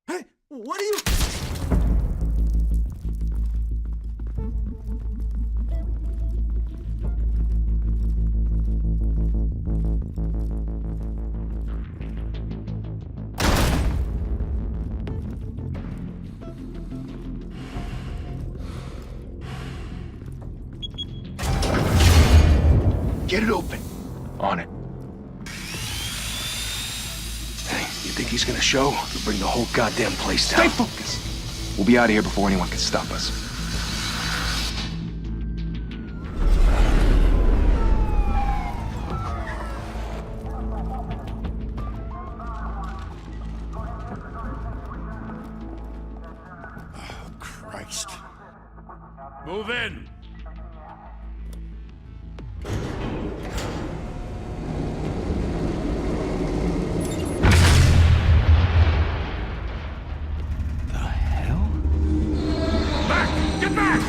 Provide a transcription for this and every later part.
Hey, what are you... Get it open. On it. Hey, you think he's gonna show? He'll bring the whole goddamn place down. Stay focused. We'll be out of here before anyone can stop us. Oh, Christ. Move in! The hell? Back! Get back!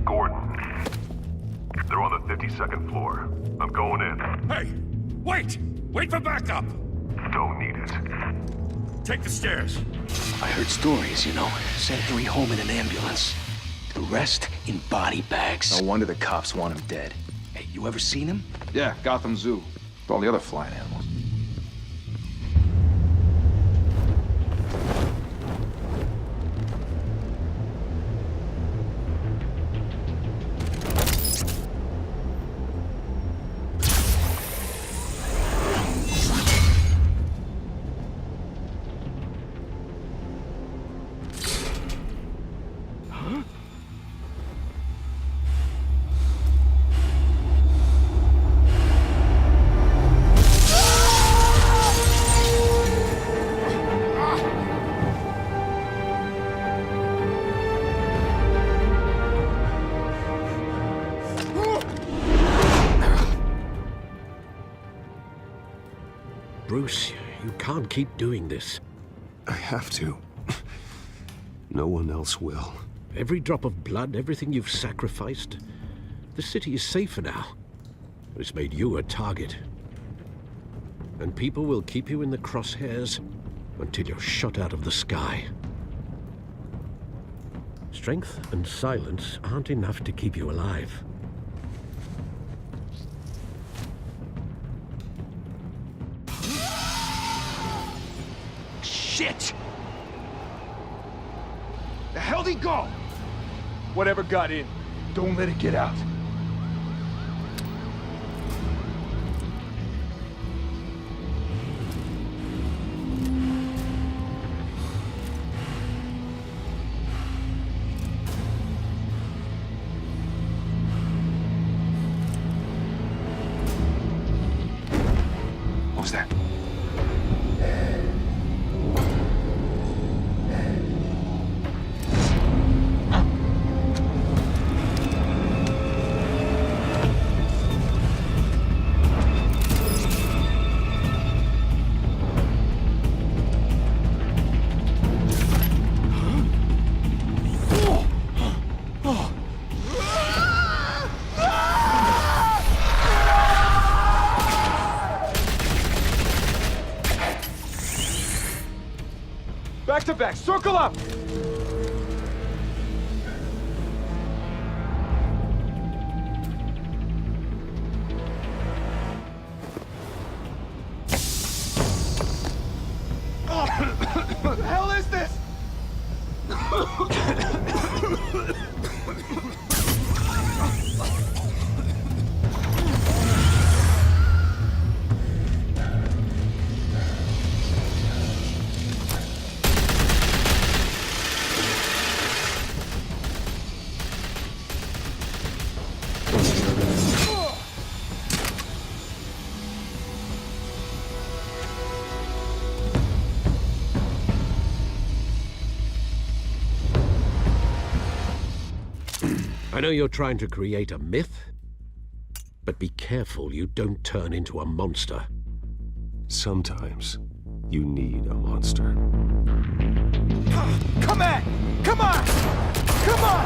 Gordon. They're on the 52nd floor. I'm going in. Hey! Wait! Wait for backup! Don't need it. Take the stairs. I heard stories, you know. Sent 3 home in an ambulance. The rest in body bags. No wonder the cops want him dead. Hey, you ever seen him? Yeah, Gotham Zoo. With all the other flying animals. Bruce, you can't keep doing this. I have to. No one else will. Every drop of blood, everything you've sacrificed. The city is safer now. But it's made you a target. And people will keep you in the crosshairs until you're shot out of the sky. Strength and silence aren't enough to keep you alive. Shit! The hell'd he go? Whatever got in, don't let it get out. What was that? Back to back, circle up! What the hell is this? I know you're trying to create a myth, but be careful you don't turn into a monster. Sometimes you need a monster. Come on! Come on! Come on!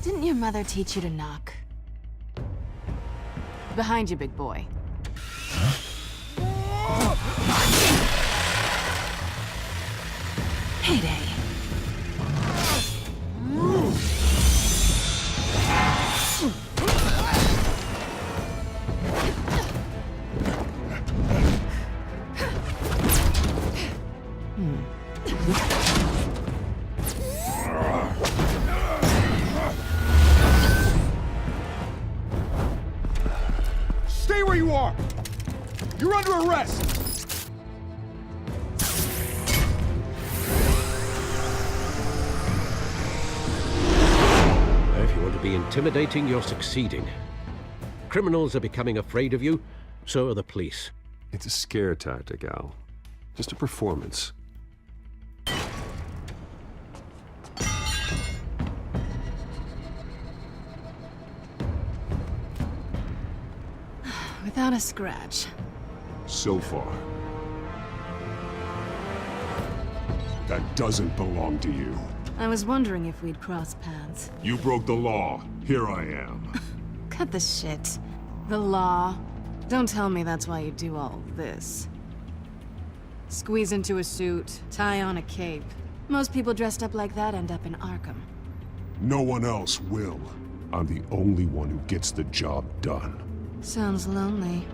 Didn't your mother teach you to knock? Behind you, big boy. Heyday. Stay where you are! You're under arrest! If you want to be intimidating, you're succeeding. Criminals are becoming afraid of you, so are the police. It's a scare tactic, Al. Just a performance. Without a scratch. So far. That doesn't belong to you. I was wondering if we'd cross paths. You broke the law. Here I am. Cut the shit. The law. Don't tell me that's why you do all this. Squeeze into a suit, tie on a cape. Most people dressed up like that end up in Arkham. No one else will. I'm the only one who gets the job done. Sounds lonely.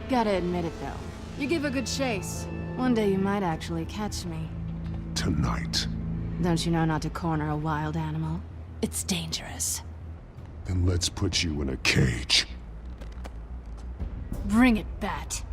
Gotta admit it, though. You give a good chase. One day you might actually catch me. Tonight. Don't you know not to corner a wild animal? It's dangerous. Then let's put you in a cage. Bring it, Bat.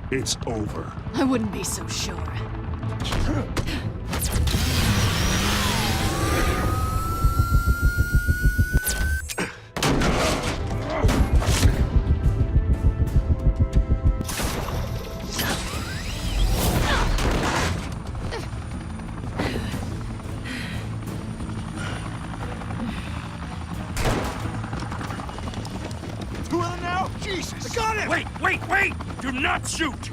It's over. I wouldn't be so sure. Two of them now? Jesus! I got him! Wait! Do not shoot!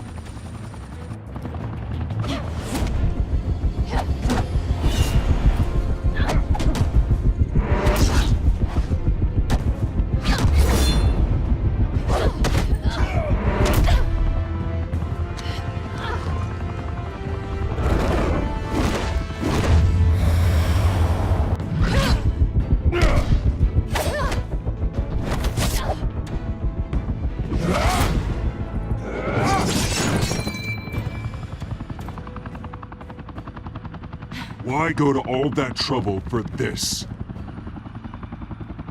Why go to all that trouble for this?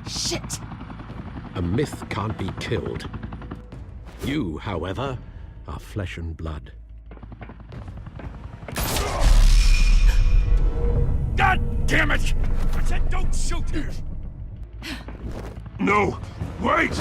Shit! A myth can't be killed. You, however, are flesh and blood. God damn it! I said don't shoot! No! Wait!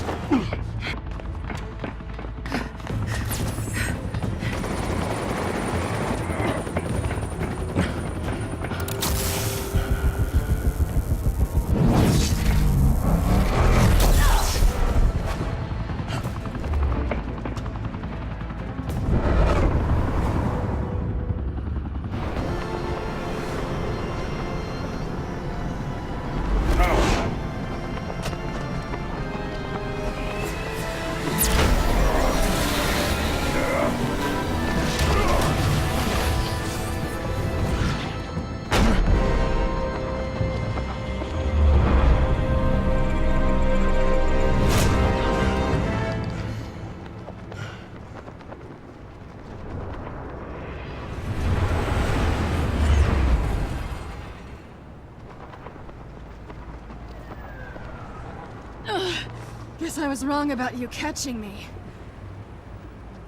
Guess I was wrong about you catching me.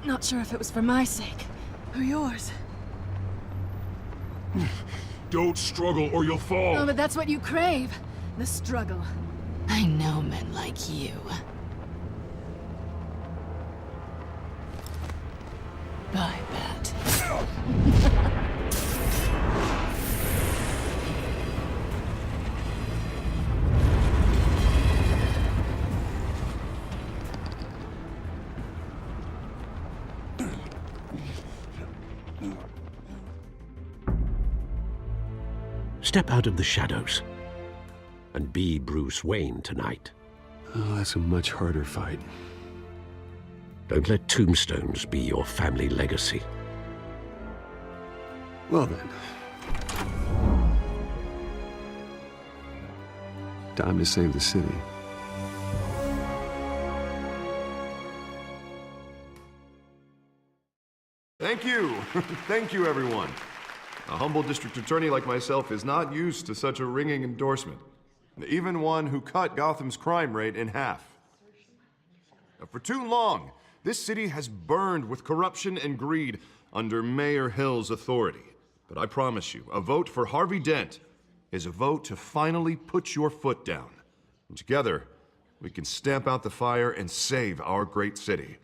Not sure if it was for my sake, or yours. Don't struggle or you'll fall! Oh, but that's what you crave. The struggle. I know men like you. Bye, Bat. Step out of the shadows and be Bruce Wayne tonight. Oh, that's a much harder fight. Don't let tombstones be your family legacy. Well then. Time to save the city. Thank you. Thank you, everyone. A humble district attorney like myself is not used to such a ringing endorsement. Even one who cut Gotham's crime rate in half. For too long, this city has burned with corruption and greed under Mayor Hill's authority. But I promise you, a vote for Harvey Dent is a vote to finally put your foot down. And together, we can stamp out the fire and save our great city.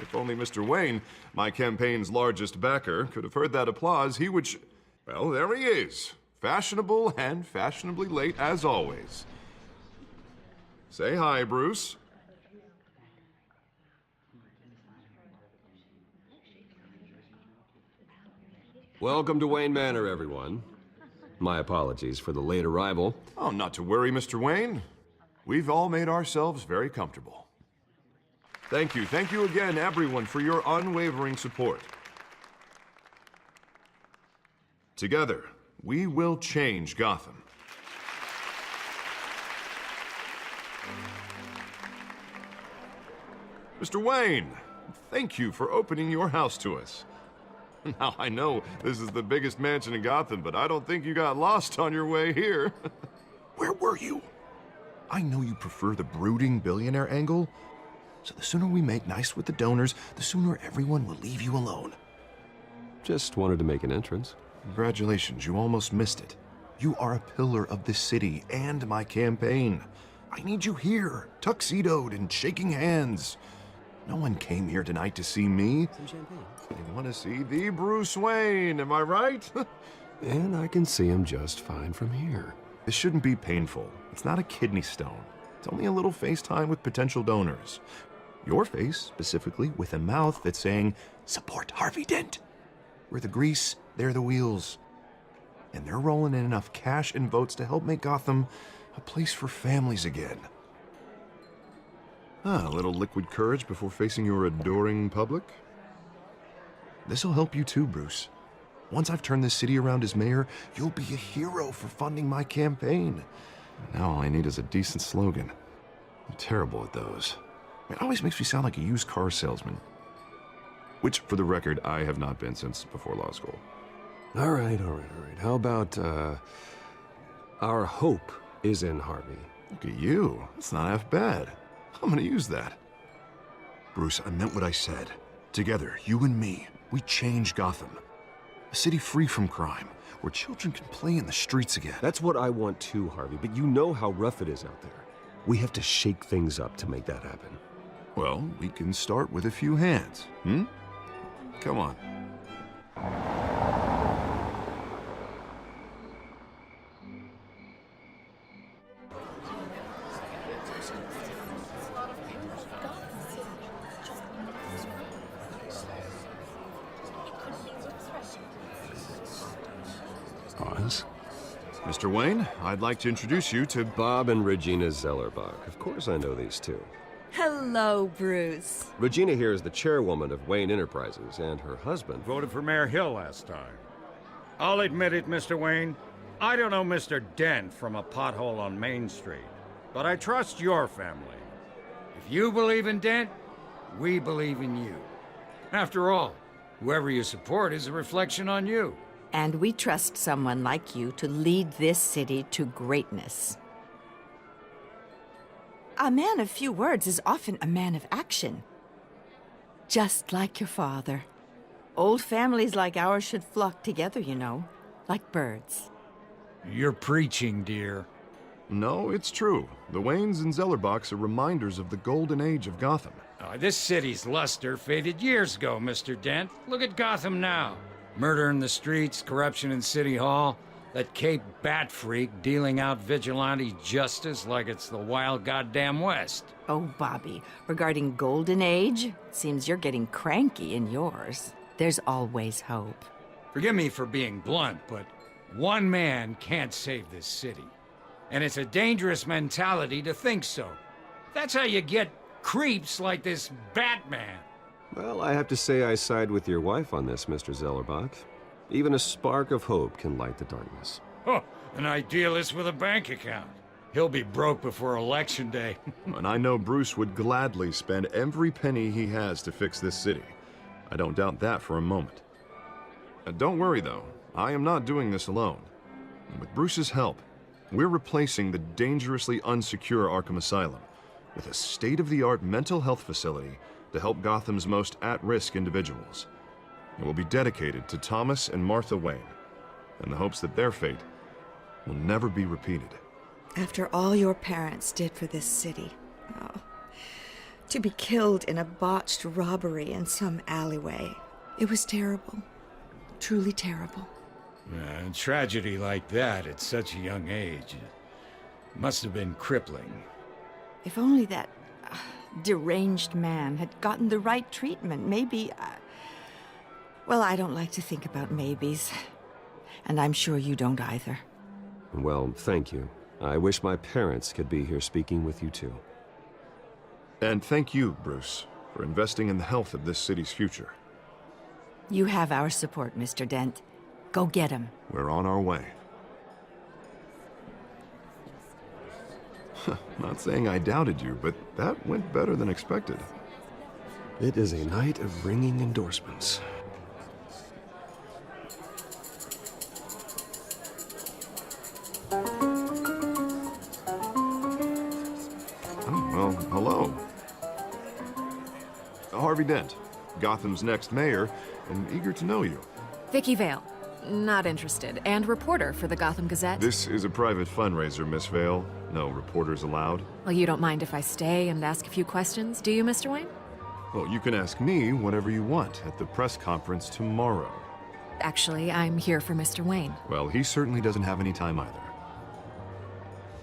If only Mr. Wayne, my campaign's largest backer, could have heard that applause, he would well, there he is. Fashionable and fashionably late as always. Say hi, Bruce. Welcome to Wayne Manor, everyone. My apologies for the late arrival. Oh, not to worry, Mr. Wayne. We've all made ourselves very comfortable. Thank you again, everyone, for your unwavering support. Together, we will change Gotham. Mr. Wayne, thank you for opening your house to us. Now, I know this is the biggest mansion in Gotham, but I don't think you got lost on your way here. Where were you? I know you prefer the brooding billionaire angle, so the sooner we make nice with the donors, the sooner everyone will leave you alone. Just wanted to make an entrance. Congratulations, you almost missed it. You are a pillar of this city and my campaign. I need you here, tuxedoed and shaking hands. No one came here tonight to see me. Some champagne. They want to see the Bruce Wayne, am I right? And I can see him just fine from here. This shouldn't be painful. It's not a kidney stone. It's only a little FaceTime with potential donors. Your face, specifically, with a mouth that's saying, support Harvey Dent. We're the grease, they're the wheels. And they're rolling in enough cash and votes to help make Gotham a place for families again. A little liquid courage before facing your adoring public. This'll help you too, Bruce. Once I've turned this city around as mayor, you'll be a hero for funding my campaign. Now all I need is a decent slogan. I'm terrible at those. It always makes me sound like a used car salesman. Which, for the record, I have not been since before law school. All right. How about, our hope is in Harvey? Look at you. That's not half bad. I'm gonna use that. Bruce, I meant what I said. Together, you and me, we change Gotham. A city free from crime, where children can play in the streets again. That's what I want too, Harvey, but you know how rough it is out there. We have to shake things up to make that happen. Well, we can start with a few hands, Come on. Oz? Mr. Wayne, I'd like to introduce you to Bob and Regina Zellerbach. Of course I know these two. Hello, Bruce. Regina here is the chairwoman of Wayne Enterprises, and her husband... Voted for Mayor Hill last time. I'll admit it, Mr. Wayne. I don't know Mr. Dent from a pothole on Main Street, but I trust your family. If you believe in Dent, we believe in you. After all, whoever you support is a reflection on you. And we trust someone like you to lead this city to greatness. A man of few words is often a man of action. Just like your father. Old families like ours should flock together, you know, like birds. You're preaching, dear. No, it's true. The Waynes and Zellerbachs are reminders of the golden age of Gotham. This city's luster faded years ago, Mr. Dent. Look at Gotham now. Murder in the streets, corruption in City Hall, that Cape Bat freak dealing out vigilante justice like it's the wild goddamn West. Oh, Bobby, regarding Golden Age, seems you're getting cranky in yours. There's always hope. Forgive me for being blunt, but one man can't save this city. And it's a dangerous mentality to think so. That's how you get creeps like this Batman. Well, I have to say I side with your wife on this, Mr. Zellerbach. Even a spark of hope can light the darkness. Oh, an idealist with a bank account. He'll be broke before Election Day. And I know Bruce would gladly spend every penny he has to fix this city. I don't doubt that for a moment. Don't worry, though. I am not doing this alone. With Bruce's help, we're replacing the dangerously unsecure Arkham Asylum with a state-of-the-art mental health facility to help Gotham's most at-risk individuals. It will be dedicated to Thomas and Martha Wayne, in the hopes that their fate will never be repeated. After all your parents did for this city, to be killed in a botched robbery in some alleyway, it was terrible. Truly terrible. A tragedy like that at such a young age must have been crippling. If only that deranged man had gotten the right treatment, maybe... Well, I don't like to think about maybes. And I'm sure you don't either. Well, thank you. I wish my parents could be here speaking with you too. And thank you, Bruce, for investing in the health of this city's future. You have our support, Mr. Dent. Go get him. We're on our way. Not saying I doubted you, but that went better than expected. It is a night of ringing endorsements. Oh, well, hello. Harvey Dent, Gotham's next mayor, and eager to know you. Vicky Vale. Not interested. And reporter for the Gotham Gazette. This is a private fundraiser, Miss Vale. No reporters allowed. Well, you don't mind if I stay and ask a few questions, do you, Mr. Wayne? Well, you can ask me whatever you want at the press conference tomorrow. Actually, I'm here for Mr. Wayne. Well, he certainly doesn't have any time either.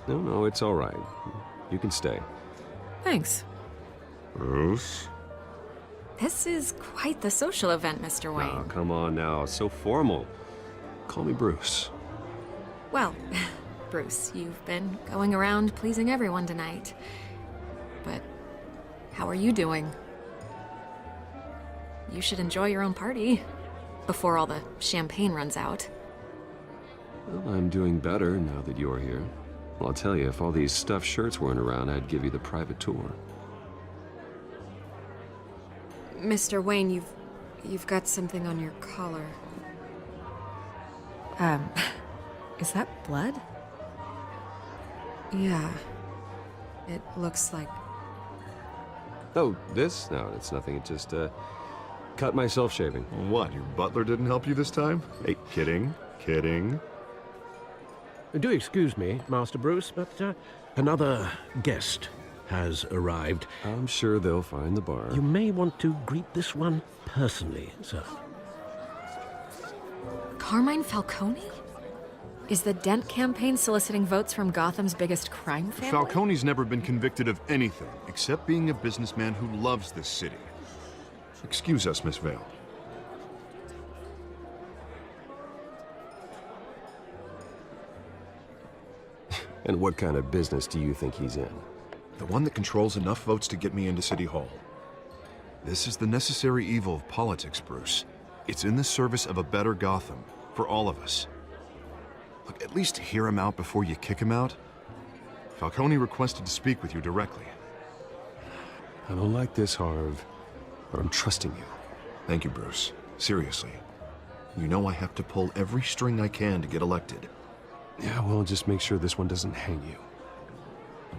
No, it's all right. You can stay. Thanks. Bruce? This is quite the social event, Mr. Wayne. Oh, come on now. So formal. Call me Bruce. Well, Bruce, you've been going around pleasing everyone tonight. But how are you doing? You should enjoy your own party before all the champagne runs out. Well, I'm doing better now that you're here. Well, I'll tell you, if all these stuffed shirts weren't around, I'd give you the private tour. Mr. Wayne, you've You've got something on your collar. Is that blood? Yeah. It looks like... Oh, this? No, it's nothing. It just, cut myself shaving. What, your butler didn't help you this time? Hey, kidding. Do excuse me, Master Bruce, but another guest has arrived. I'm sure they'll find the bar. You may want to greet this one personally, sir. Carmine Falcone? Is the Dent campaign soliciting votes from Gotham's biggest crime family? Falcone's never been convicted of anything except being a businessman who loves this city. Excuse us, Miss Vale. And what kind of business do you think he's in? The one that controls enough votes to get me into City Hall. This is the necessary evil of politics, Bruce. It's in the service of a better Gotham, for all of us. Look, at least hear him out before you kick him out. Falcone requested to speak with you directly. I don't like this, Harv, but I'm trusting you. Thank you, Bruce. Seriously. You know I have to pull every string I can to get elected. Yeah, well, just make sure this one doesn't hang you.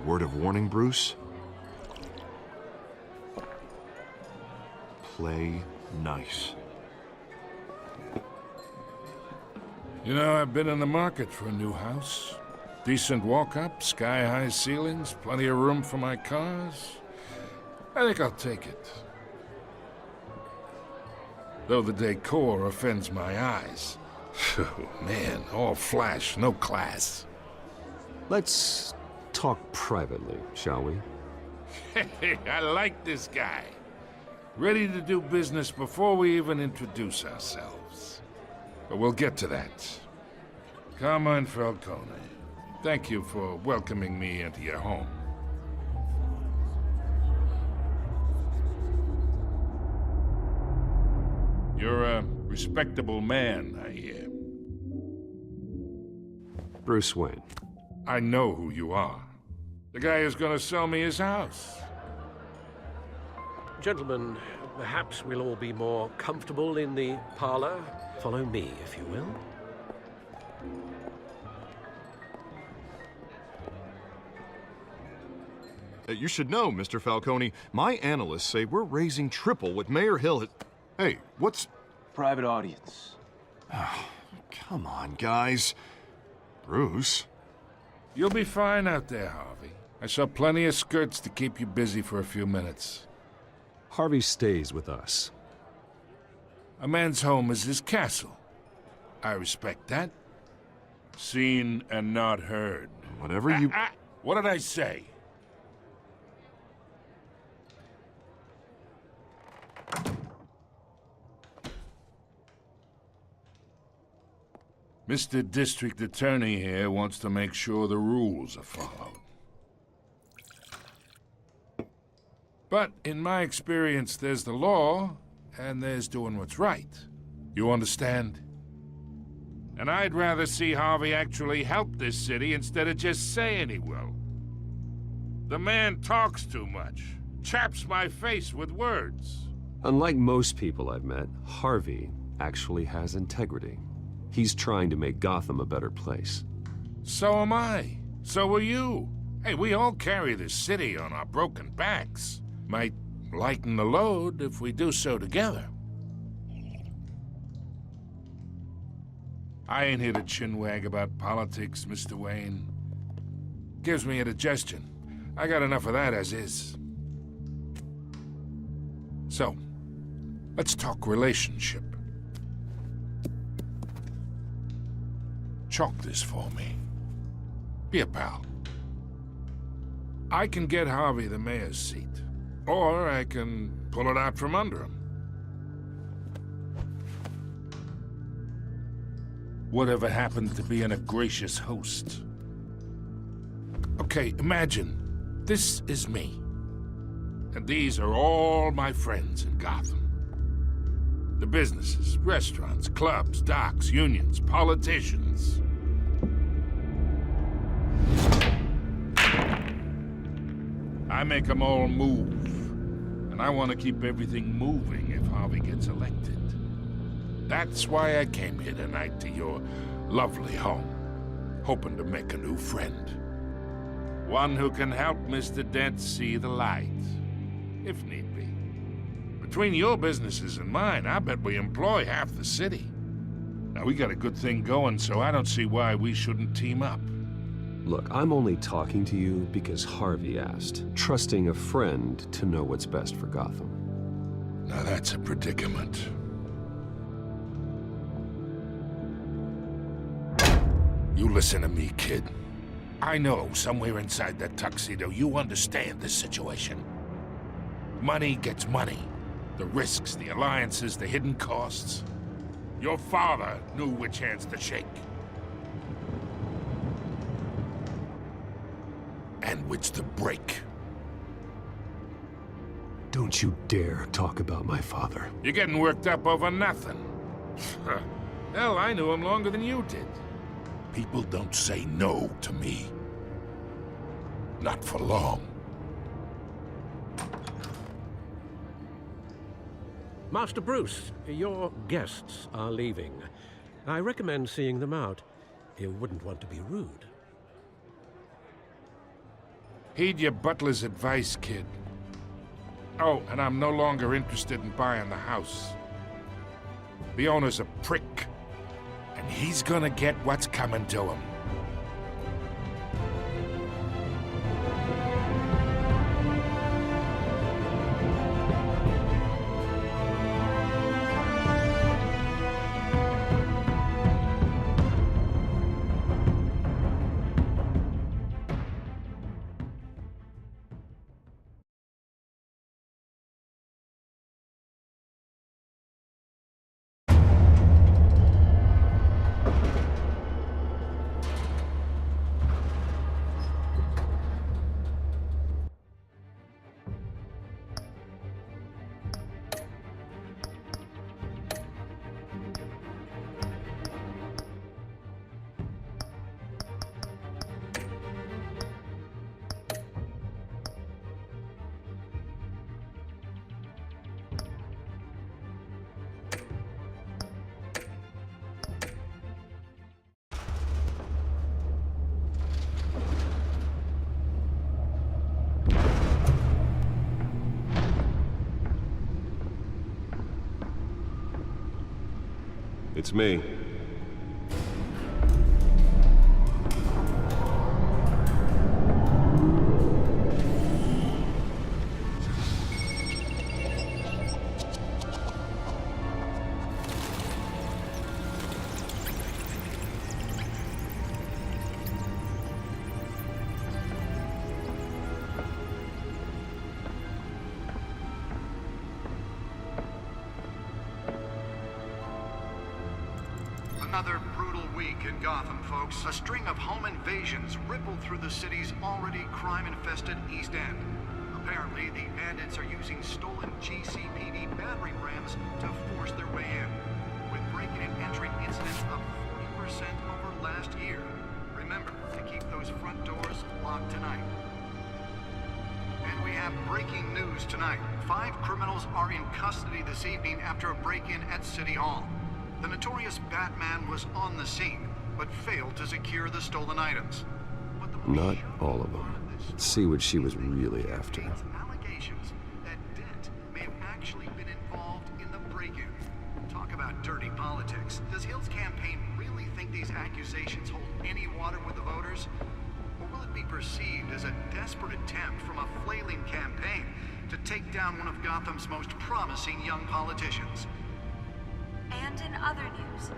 Word of warning, Bruce? Play nice. You know, I've been in the market for a new house. Decent walk-up, sky-high ceilings, plenty of room for my cars. I think I'll take it. Though the decor offends my eyes. Oh, man, all flash, no class. Let's talk privately, shall we? Hey, I like this guy. Ready to do business before we even introduce ourselves. But we'll get to that. Carmine Falcone, thank you for welcoming me into your home. You're a respectable man, I hear. Bruce Wayne. I know who you are. The guy who's gonna sell me his house. Gentlemen, perhaps we'll all be more comfortable in the parlor. Follow me, if you will. You should know, Mr. Falcone, my analysts say we're raising triple what Mayor Hill has... Hey, what's... Private audience. Come on, guys. Bruce? You'll be fine out there, Harvey. I saw plenty of skirts to keep you busy for a few minutes. Harvey stays with us. A man's home is his castle. I respect that. Seen and not heard. Whatever you... What did I say? Mr. District Attorney here wants to make sure the rules are followed. But in my experience, there's the law, and there's doing what's right. You understand? And I'd rather see Harvey actually help this city instead of just saying he will. The man talks too much, chaps my face with words. Unlike most people I've met, Harvey actually has integrity. He's trying to make Gotham a better place. So am I. So are you. Hey, we all carry this city on our broken backs. Might lighten the load if we do so together. I ain't here to chinwag about politics, Mr. Wayne. Gives me indigestion. I got enough of that as is. So, let's talk relationship. Chalk this for me. Be a pal. I can get Harvey the mayor's seat, or I can pull it out from under him. Whatever happened to being a gracious host? Okay, imagine this is me, and these are all my friends in Gotham. The businesses, restaurants, clubs, docks, unions, politicians. I make them all move. And I want to keep everything moving if Harvey gets elected. That's why I came here tonight to your lovely home, hoping to make a new friend. One who can help Mr. Dent see the light, if need be. Between your businesses and mine, I bet we employ half the city. Now, we got a good thing going, so I don't see why we shouldn't team up. Look, I'm only talking to you because Harvey asked, trusting a friend to know what's best for Gotham. Now that's a predicament. You listen to me, kid. I know somewhere inside that tuxedo you understand this situation. Money gets money. The risks, the alliances, the hidden costs. Your father knew which hands to shake. And which to break. Don't you dare talk about my father. You're getting worked up over nothing. Hell, I knew him longer than you did. People don't say no to me. Not for long. Master Bruce, your guests are leaving. I recommend seeing them out. You wouldn't want to be rude. Heed your butler's advice, kid. Oh, and I'm no longer interested in buying the house. The owner's a prick, and he's gonna get what's coming to him. It's me. Another brutal week in Gotham, folks. A string of home invasions rippled through the city's already crime-infested East End. Apparently, the bandits are using stolen GCPD battering rams to force their way in, with breaking and entering incidents up 40% over last year. Remember to keep those front doors locked tonight. And we have breaking news tonight. 5 criminals are in custody this evening after a break-in at City Hall. The notorious Batman was on the scene, but failed to secure the stolen items. Not all of them. Let's see what she was really after. Allegations that Dent may have actually been involved in the break-in. Talk about dirty politics. Does Hill's campaign really think these accusations hold any water with the voters? Or will it be perceived as a desperate attempt from a flailing campaign to take down one of Gotham's most promising young politicians? And in other news,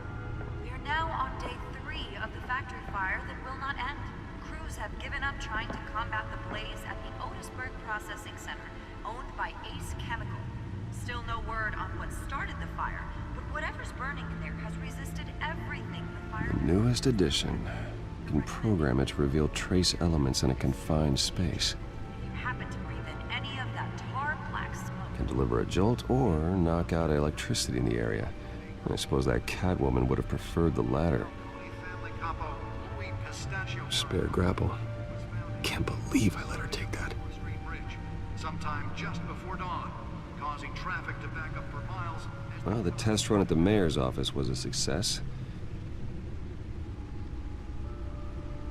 we are now on day 3 of the factory fire that will not end. Crews have given up trying to combat the blaze at the Otisburg Processing Center, owned by Ace Chemical. Still no word on what started the fire, but whatever's burning in there has resisted everything the fire... Newest addition. You can program it to reveal trace elements in a confined space. If you happen to breathe in any of that tar black smoke... Can deliver a jolt or knock out electricity in the area. I suppose that Catwoman would have preferred the latter. Spare grapple. Can't believe I let her take that. Sometime just before dawn, caused causing traffic to back up for miles. Well, the test run at the mayor's office was a success.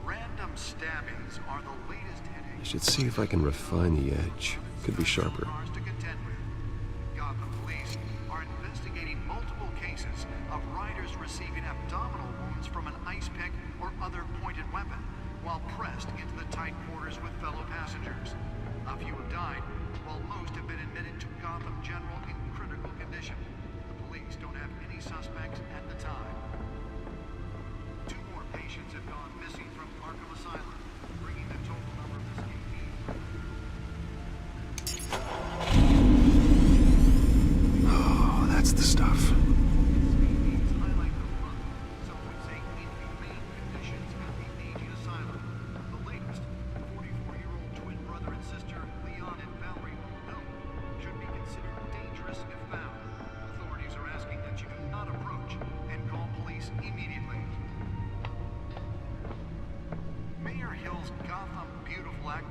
Random stabbings are the latest headache. I should see if I can refine the edge. Could be sharper. Gotham police are investigating multiple cases of riders receiving abdominal wounds from an ice pick or other pointed weapon while pressed into the tight quarters with fellow passengers. A few have died, while most have been admitted to Gotham General in critical condition. The police don't have any suspects at the time. 2 more patients have gone missing from Arkham Asylum, bringing the total number of escapees. Oh, that's the stuff.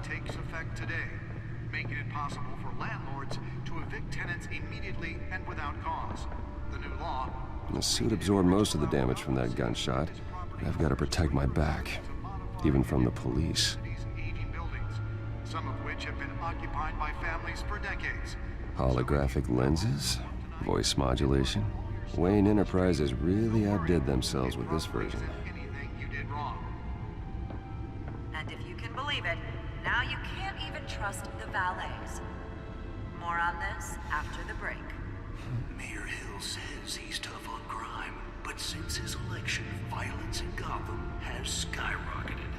Takes effect today, making it possible for landlords to evict tenants immediately and without cause. The new law... The suit absorbed most of the damage from that gunshot. I've got to protect my back, even from the police. Aging buildings, some of which have been occupied by families for decades. Holographic lenses, voice modulation. Wayne Enterprises really outdid themselves with this version. Anything you did wrong. And if you can believe it, now you can't even trust the valets. More on this after the break. Mayor Hill says he's tough on crime, but since his election, violence in Gotham has skyrocketed.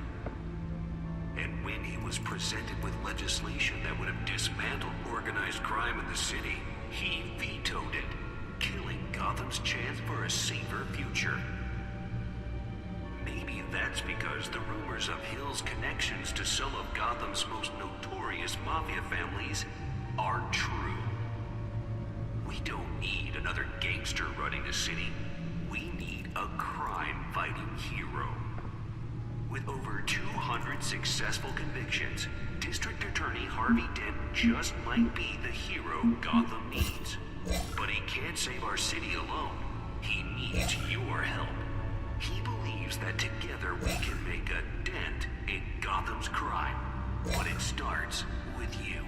And when he was presented with legislation that would have dismantled organized crime in the city, he vetoed it, killing Gotham's chance for a safer future. Maybe that's because the rumors of Hill's connections to some of Gotham's most notorious mafia families are true. We don't need another gangster running the city. We need a crime-fighting hero. With over 200 successful convictions, District Attorney Harvey Dent just might be the hero Gotham needs. But he can't save our city alone. He needs your help. He believes that together we can make a dent in Gotham's crime. But it starts with you.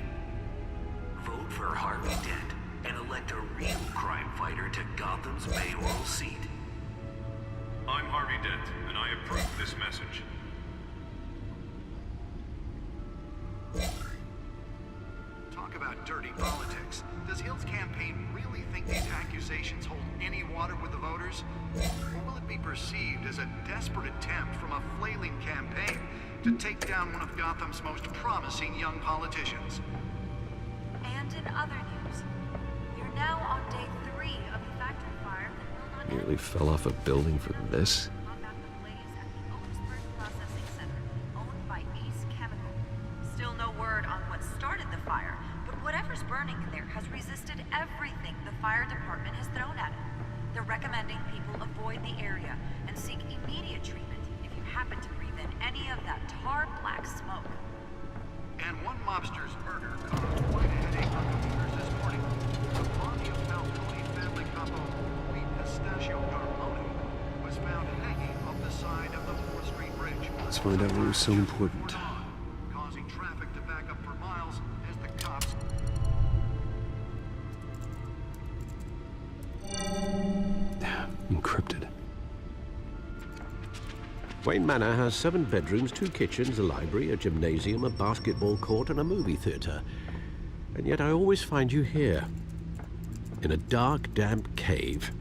Vote for Harvey Dent and elect a real crime fighter to Gotham's mayoral seat. I'm Harvey Dent, and I approve this message. Talk about dirty politics. Does Hill's campaign really think these accusations hold any water with the voters? Or will it be perceived as a desperate attempt from a flailing campaign to take down one of Gotham's most promising young politicians? And in other news, you're now on day 3 of the factory fire that will not Nearly fell off a building for this. combat the blaze at the Otisburg Processing Center, owned by Ace Chemical. Still no word on what started the fire, but whatever's burning in there has resisted everything the fire department has thrown at it. They're recommending people avoid the area and seek immediate treatment if you happen to breathe in any of that tar black smoke. And one mobster's murder caused quite a headache for commuters this morning. The body of Falcone family couple, the Pistachio Carmone, was found hanging off the side of the 4th Street Bridge. Let's find out what was so important. Causing traffic to back up for miles as the cops... Encrypted. Wayne Manor has 7 bedrooms, 2 kitchens, a library, a gymnasium, a basketball court, and a movie theater. And yet I always find you here, in a dark, damp cave,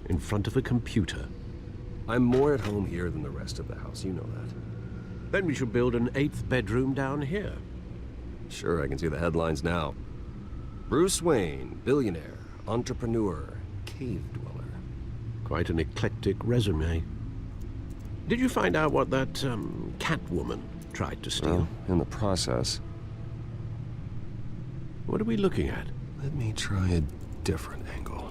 in front of a computer. I'm more at home here than the rest of the house, you know that. Then we should build an 8th bedroom down here. Sure, I can see the headlines now. Bruce Wayne, billionaire, entrepreneur, cave dweller. Quite an eclectic resume. Did you find out what that, Catwoman tried to steal? Well, in the process. What are we looking at? Let me try a different angle.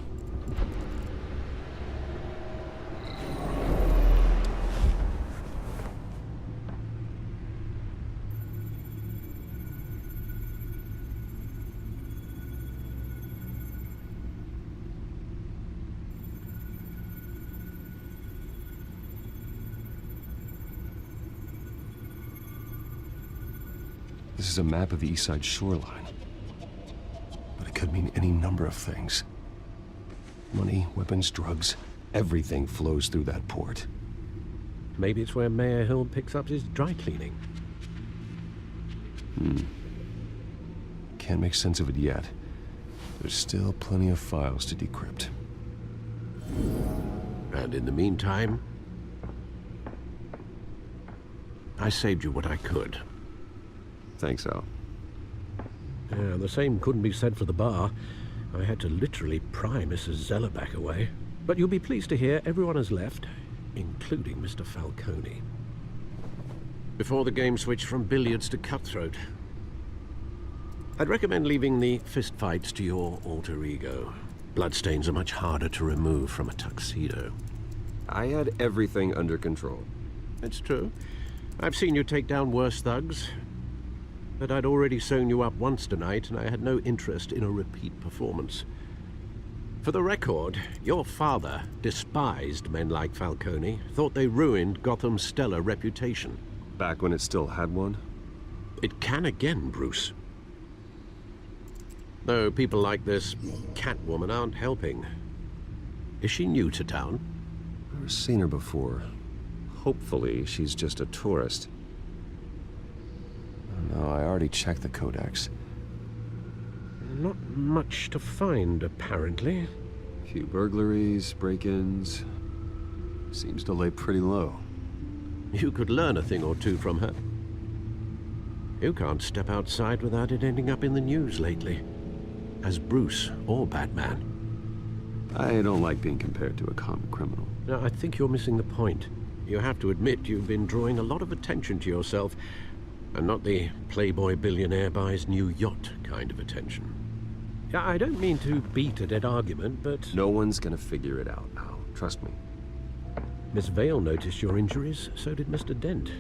This is a map of the East Side shoreline. But it could mean any number of things. Money, weapons, drugs, everything flows through that port. Maybe it's where Mayor Hill picks up his dry cleaning. Can't make sense of it yet. There's still plenty of files to decrypt. And in the meantime, I saved you what I could. Thanks, Al. Yeah, the same couldn't be said for the bar. I had to literally pry Mrs. Zellerback away. But you'll be pleased to hear everyone has left, including Mr. Falcone. Before the game switched from billiards to cutthroat. I'd recommend leaving the fistfights to your alter ego. Bloodstains are much harder to remove from a tuxedo. I had everything under control. It's true. I've seen you take down worse thugs. But I'd already sewn you up once tonight, and I had no interest in a repeat performance. For the record, your father despised men like Falcone, thought they ruined Gotham's stellar reputation. Back when it still had one? It can again, Bruce. Though people like this Catwoman aren't helping. Is she new to town? Never seen her before. Hopefully, she's just a tourist. No, I already checked the codex. Not much to find, apparently. A few burglaries, break-ins. Seems to lay pretty low. You could learn a thing or two from her. You can't step outside without it ending up in the news lately. As Bruce or Batman. I don't like being compared to a common criminal. No, I think you're missing the point. You have to admit you've been drawing a lot of attention to yourself, and not the playboy billionaire buys new yacht kind of attention. I don't mean to beat a dead argument, but... No one's gonna figure it out, Al. Trust me. Miss Vale noticed your injuries, so did Mr. Dent.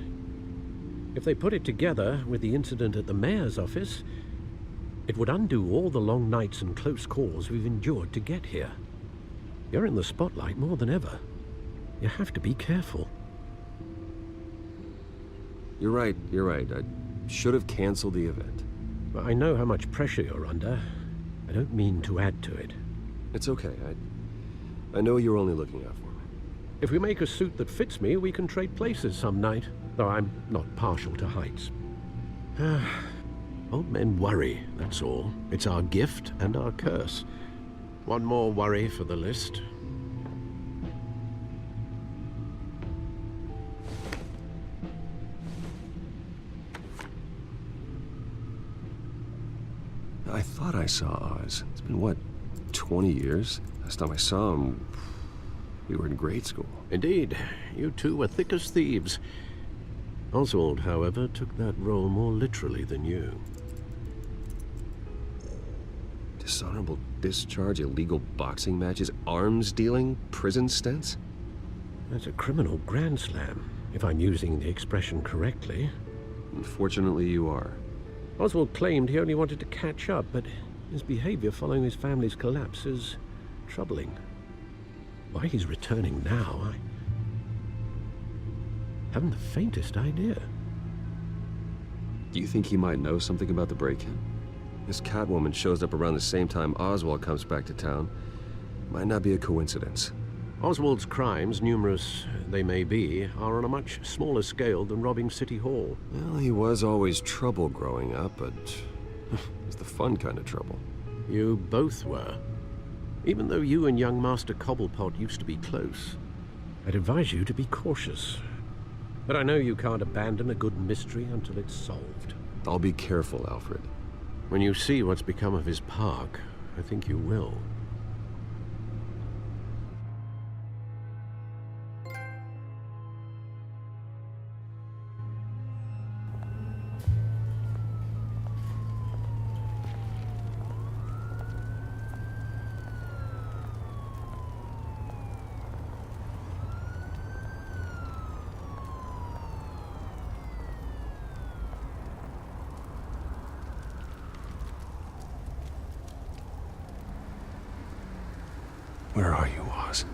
If they put it together with the incident at the mayor's office, it would undo all the long nights and close calls we've endured to get here. You're in the spotlight more than ever. You have to be careful. You're right. I should have canceled the event. I know how much pressure you're under. I don't mean to add to it. It's okay. I know you're only looking out for me. If we make a suit that fits me, we can trade places some night. Though I'm not partial to heights. Old men worry, that's all. It's our gift and our curse. One more worry for the list. I thought I saw Oz. It's been, what, 20 years? Last time I saw him, we were in grade school. Indeed. You two were thick as thieves. Oswald, however, took that role more literally than you. Dishonorable discharge, illegal boxing matches, arms dealing, prison stints? That's a criminal grand slam, if I'm using the expression correctly. Unfortunately, you are. Oswald claimed he only wanted to catch up, but his behavior following his family's collapse is troubling. Why he's returning now, I haven't the faintest idea. Do you think he might know something about the break-in? This Catwoman shows up around the same time Oswald comes back to town. Might not be a coincidence. Oswald's crimes, numerous they may be, are on a much smaller scale than robbing City Hall. Well, he was always trouble growing up, but it's the fun kind of trouble. You both were. Even though you and young Master Cobblepot used to be close, I'd advise you to be cautious. But I know you can't abandon a good mystery until it's solved. I'll be careful, Alfred. When you see what's become of his park, I think you will. Where are you, Oz?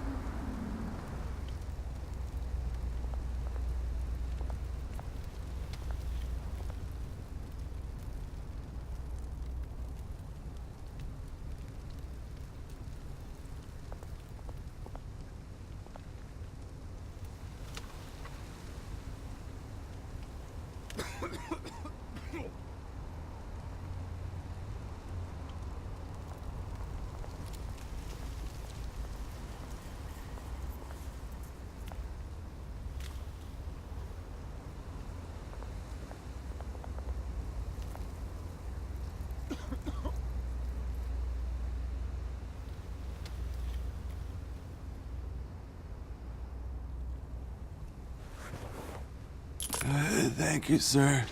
Thank you, sir.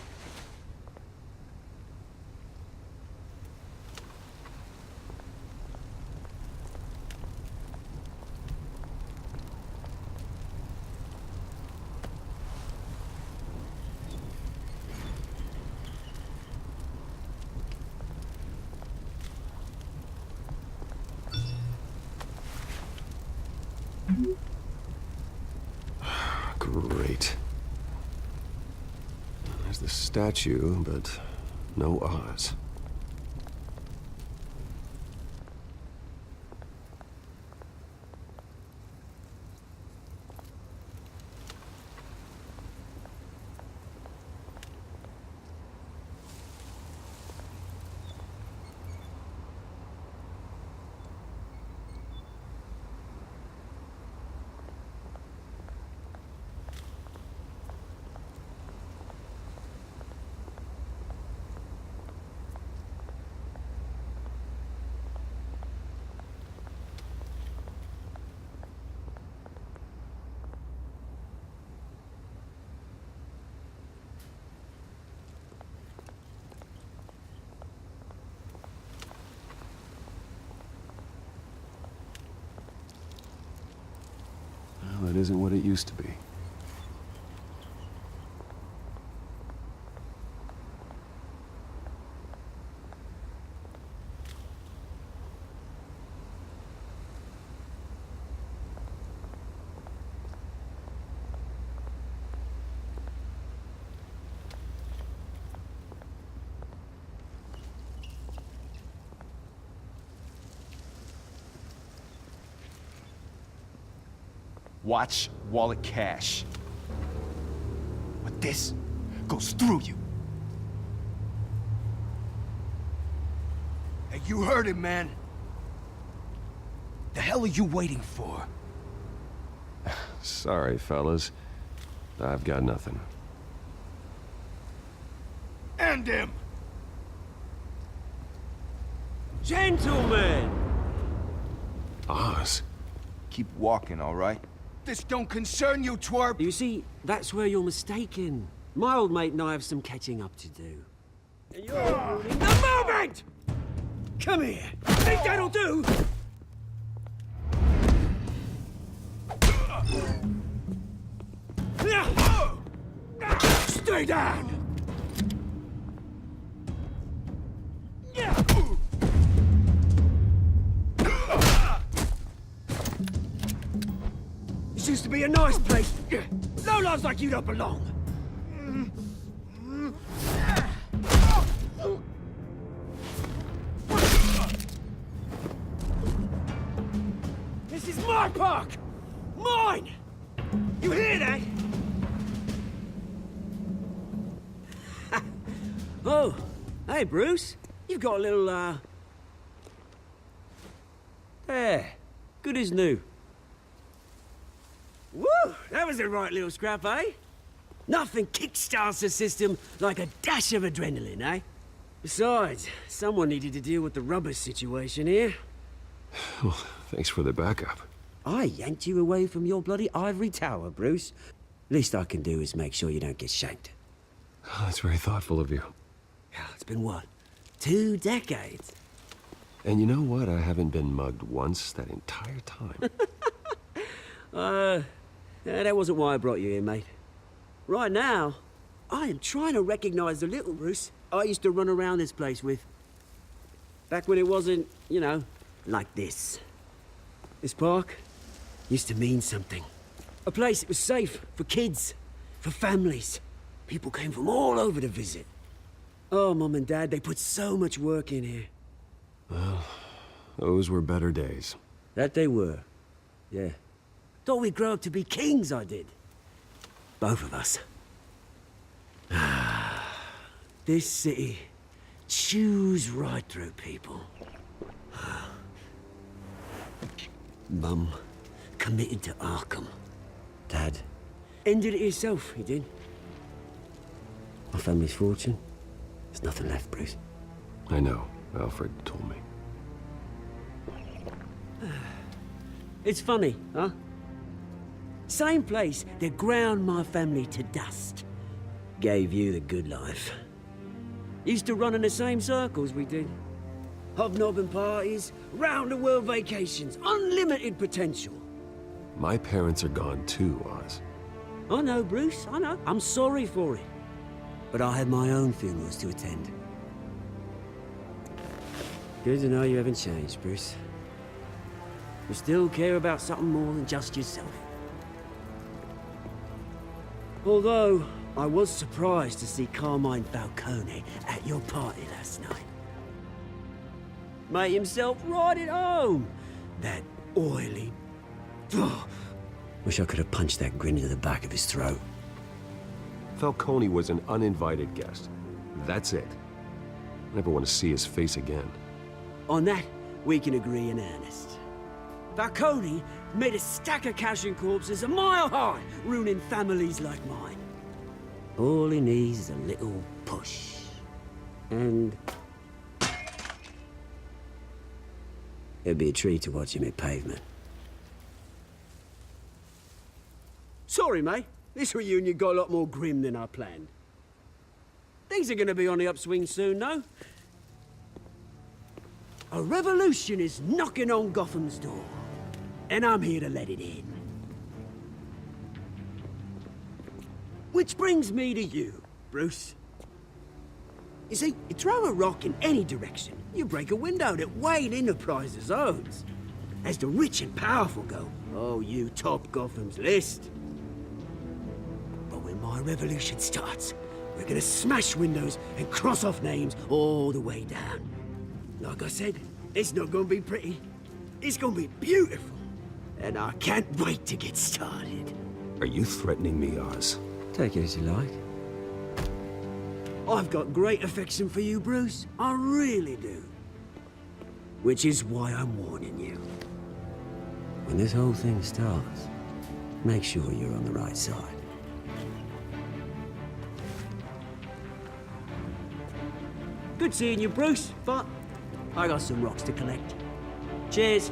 Great. There's the statue, but no Oz. Well, it isn't what it used to be. Watch wallet cash. But this goes through you. Hey, you heard it, man. The hell are you waiting for? Sorry, fellas. I've got nothing. End him! Gentlemen! Oz? Keep walking, all right? This don't concern you, twerp! You see, that's where you're mistaken. My old mate and I have some catching up to do. And you're ruining the moment! Come here! Think that'll do? Stay down! This used to be a nice place. No lives like you don't belong. This is my park! Mine! You hear that? Oh, hey, Bruce. You've got a little, There. Good as new. Woo! That was a right little scrap, eh? Nothing kickstarts the system like a dash of adrenaline, eh? Besides, someone needed to deal with the rubber situation here. Well, thanks for the backup. I yanked you away from your bloody ivory tower, Bruce. Least I can do is make sure you don't get shanked. Oh, that's very thoughtful of you. It's been what? 2 decades? And you know what? I haven't been mugged once that entire time. That wasn't why I brought you here, mate. Right now, I am trying to recognize the little Bruce I used to run around this place with. Back when it wasn't, you know, like this. This park used to mean something. A place that was safe for kids, for families. People came from all over to visit. Oh, Mum and Dad, they put so much work in here. Well, those were better days. That they were. Yeah. Thought we'd grow up to be kings, I did. Both of us. This city chews right through people. Mum committed to Arkham. Dad ended it himself, he did. My family's fortune, there's nothing left, Bruce. I know. Alfred told me. It's funny, huh? Same place that ground my family to dust. Gave you the good life. Used to run in the same circles we did. Hobnobbing parties, round-the-world vacations, unlimited potential. My parents are gone too, Oz. I know, Bruce, I know. I'm sorry for it. But I had my own funerals to attend. Good to know you haven't changed, Bruce. You still care about something more than just yourself. Although, I was surprised to see Carmine Falcone at your party last night. Made himself right at home. That oily... Wish I could have punched that grin into the back of his throat. Falcone was an uninvited guest. That's it. I never want to see his face again. On that, we can agree in earnest. Falcone made a stack of cash and corpses a mile high, ruining families like mine. All he needs is a little push. And... it'd be a treat to watch him hit pavement. Sorry, mate. This reunion got a lot more grim than I planned. Things are gonna be on the upswing soon, though. A revolution is knocking on Gotham's door, and I'm here to let it in. Which brings me to you, Bruce. You see, you throw a rock in any direction, you break a window that Wayne Enterprises owns. As the rich and powerful go, oh, you top Gotham's list. But when my revolution starts, we're gonna smash windows and cross off names all the way down. Like I said, it's not gonna be pretty. It's gonna be beautiful. And I can't wait to get started. Are you threatening me, Oz? Take it as you like. I've got great affection for you, Bruce. I really do. Which is why I'm warning you. When this whole thing starts, make sure you're on the right side. Good seeing you, Bruce, but I got some rocks to collect. Cheers.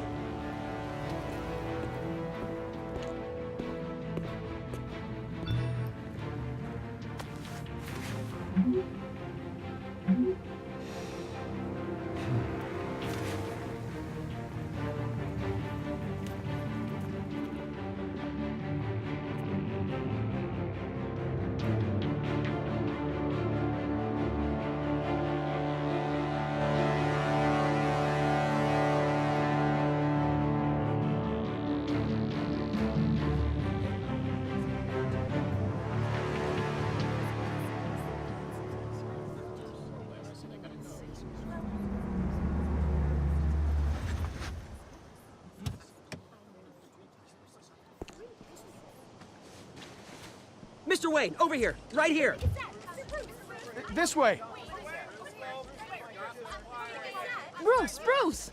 Mr. Wayne, over here, right here. This way. Bruce!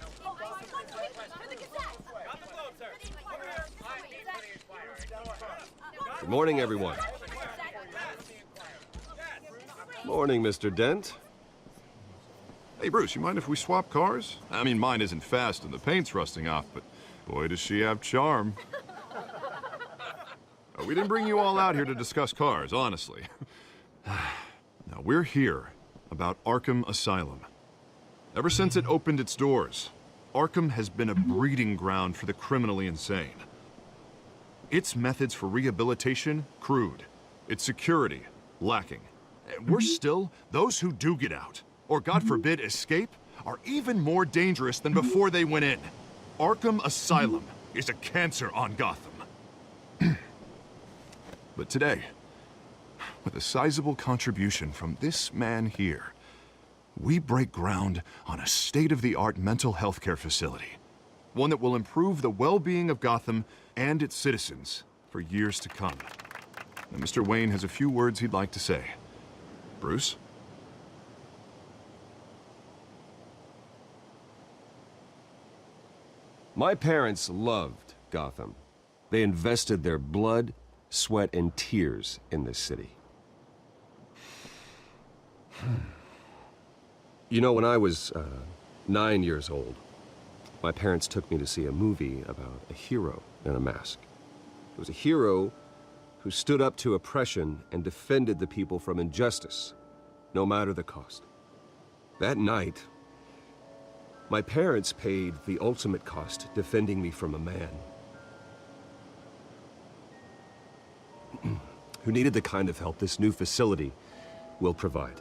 Good morning, everyone. Morning, Mr. Dent. Hey, Bruce, you mind if we swap cars? I mean, mine isn't fast and the paint's rusting off, but boy, does she have charm. We didn't bring you all out here to discuss cars, honestly. Now, we're here about Arkham Asylum. Ever since it opened its doors, Arkham has been a breeding ground for the criminally insane. Its methods for rehabilitation, crude. Its security, lacking. And worse still, those who do get out, or God forbid, escape, are even more dangerous than before they went in. Arkham Asylum is a cancer on Gotham. But today, with a sizable contribution from this man here, we break ground on a state-of-the-art mental health care facility. One that will improve the well-being of Gotham and its citizens for years to come. Now, Mr. Wayne has a few words he'd like to say. Bruce? My parents loved Gotham. They invested their blood, sweat, and tears in this city. You know, when I was 9 years old, my parents took me to see a movie about a hero in a mask. It was a hero who stood up to oppression and defended the people from injustice, no matter the cost. That night, my parents paid the ultimate cost defending me from a man who needed the kind of help this new facility will provide.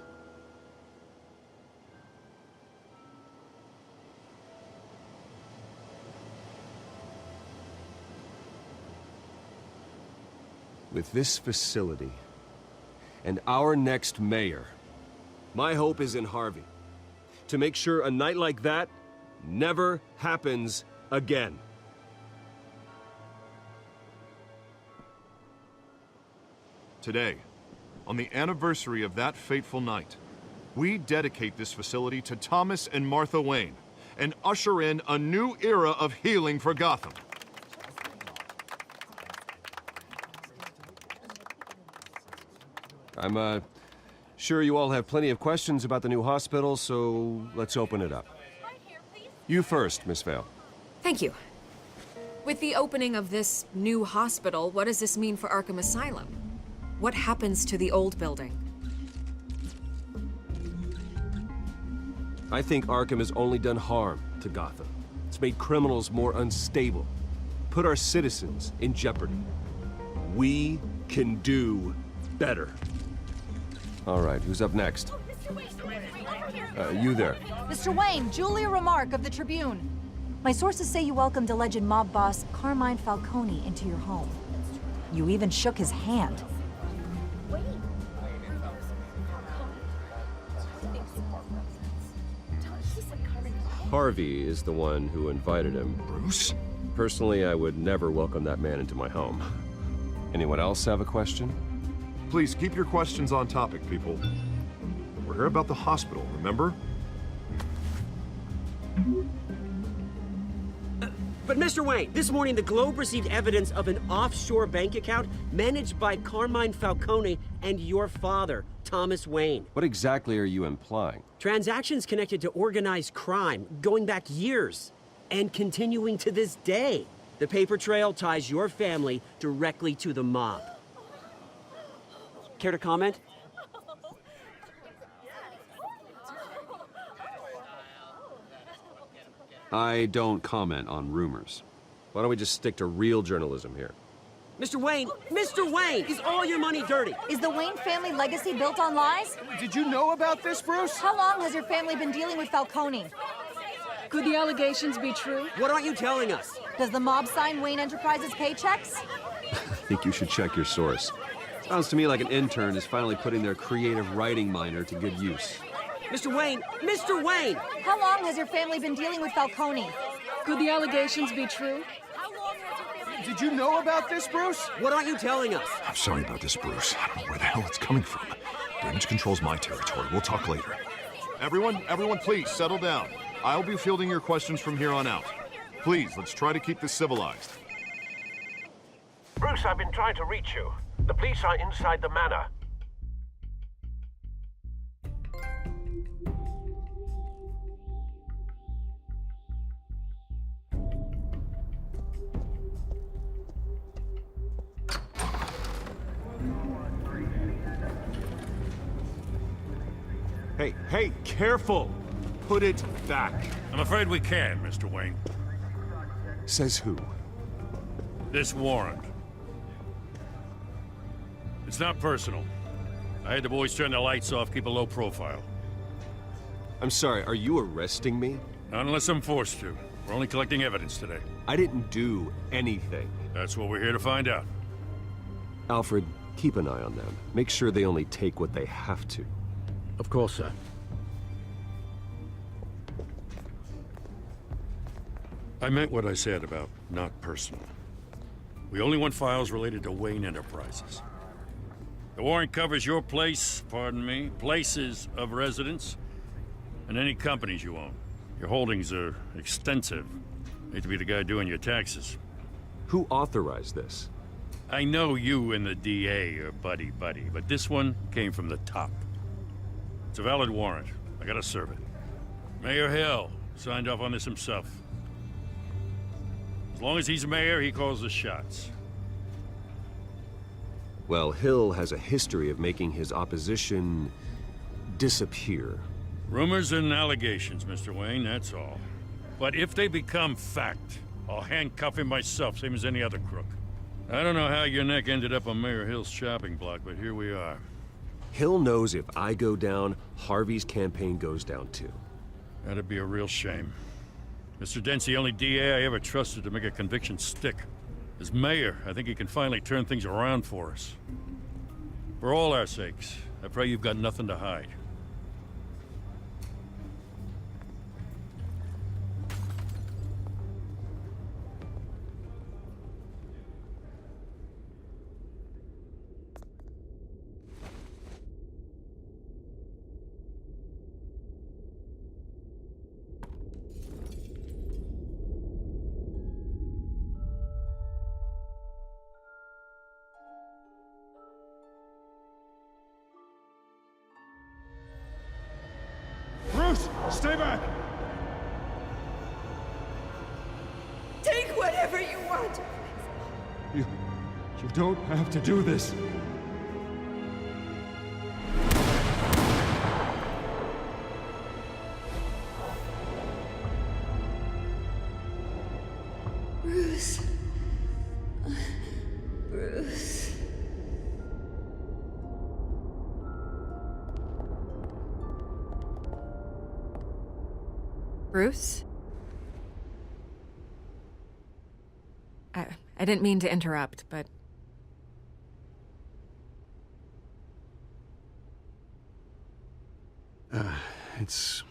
With this facility and our next mayor, my hope is in Harvey. To make sure a night like that never happens again. Today, on the anniversary of that fateful night, we dedicate this facility to Thomas and Martha Wayne and usher in a new era of healing for Gotham. I'm sure you all have plenty of questions about the new hospital, so let's open it up. You first, Miss Vale. Thank you. With the opening of this new hospital, what does this mean for Arkham Asylum? What happens to the old building? I think Arkham has only done harm to Gotham. It's made criminals more unstable, put our citizens in jeopardy. We can do better. All right, who's up next? You there. Mr. Wayne, Julia Remark of the Tribune. My sources say you welcomed alleged mob boss Carmine Falcone into your home. You even shook his hand. Harvey is the one who invited him. Bruce? Personally, I would never welcome that man into my home. Anyone else have a question? Please keep your questions on topic, people. We're here about the hospital, remember? But Mr. Wayne, this morning the Globe received evidence of an offshore bank account managed by Carmine Falcone and your father, Thomas Wayne. What exactly are you implying? Transactions connected to organized crime, going back years, and continuing to this day. The paper trail ties your family directly to the mob. Care to comment? I don't comment on rumors. Why don't we just stick to real journalism here? Mr. Wayne, is all your money dirty? Is the Wayne family legacy built on lies? Did you know about this, Bruce? How long has your family been dealing with Falcone? Could the allegations be true? What aren't you telling us? Does the mob sign Wayne Enterprises paychecks? I think you should check your source. Sounds to me like an intern is finally putting their creative writing minor to good use. Mr. Wayne! How long has your family been dealing with Falcone? Could the allegations be true? Did you know about this, Bruce? What aren't you telling us? I'm sorry about this, Bruce. I don't know where the hell it's coming from. Damage control's my territory. We'll talk later. Everyone, please, settle down. I'll be fielding your questions from here on out. Please, let's try to keep this civilized. Bruce, I've been trying to reach you. The police are inside the manor. Hey, careful! Put it back. I'm afraid we can, Mr. Wayne. Says who? This warrant. It's not personal. I had the boys turn the lights off, keep a low profile. I'm sorry, are you arresting me? Not unless I'm forced to. We're only collecting evidence today. I didn't do anything. That's what we're here to find out. Alfred, keep an eye on them. Make sure they only take what they have to. Of course, sir. I meant what I said about not personal. We only want files related to Wayne Enterprises. The warrant covers your places of residence, and any companies you own. Your holdings are extensive, Hate to be the guy doing your taxes. Who authorized this? I know you and the DA are buddy-buddy, but this one came from the top. It's a valid warrant. I gotta serve it. Mayor Hill signed off on this himself. As long as he's mayor, he calls the shots. Well, Hill has a history of making his opposition disappear. Rumors and allegations, Mr. Wayne, that's all. But if they become fact, I'll handcuff him myself, same as any other crook. I don't know how your neck ended up on Mayor Hill's shopping block, but here we are. Hill knows if I go down, Harvey's campaign goes down too. That'd be a real shame. Mr. Dent's the only DA I ever trusted to make a conviction stick. As mayor, I think he can finally turn things around for us. For all our sakes, I pray you've got nothing to hide. Bruce, stay back! Take whatever you want. You don't have to do this. Bruce. Bruce. Bruce? I didn't mean to interrupt, but... It's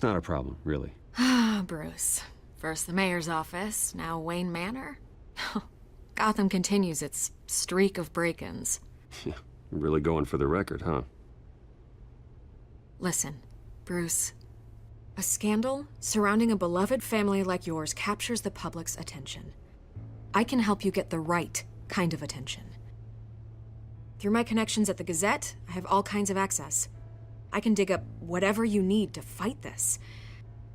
not a problem, really. Ah, Bruce. First the mayor's office, now Wayne Manor. Gotham continues its streak of break-ins. Yeah, really going for the record, huh? Listen, Bruce. A scandal surrounding a beloved family like yours captures the public's attention. I can help you get the right kind of attention. Through my connections at the Gazette, I have all kinds of access. I can dig up whatever you need to fight this.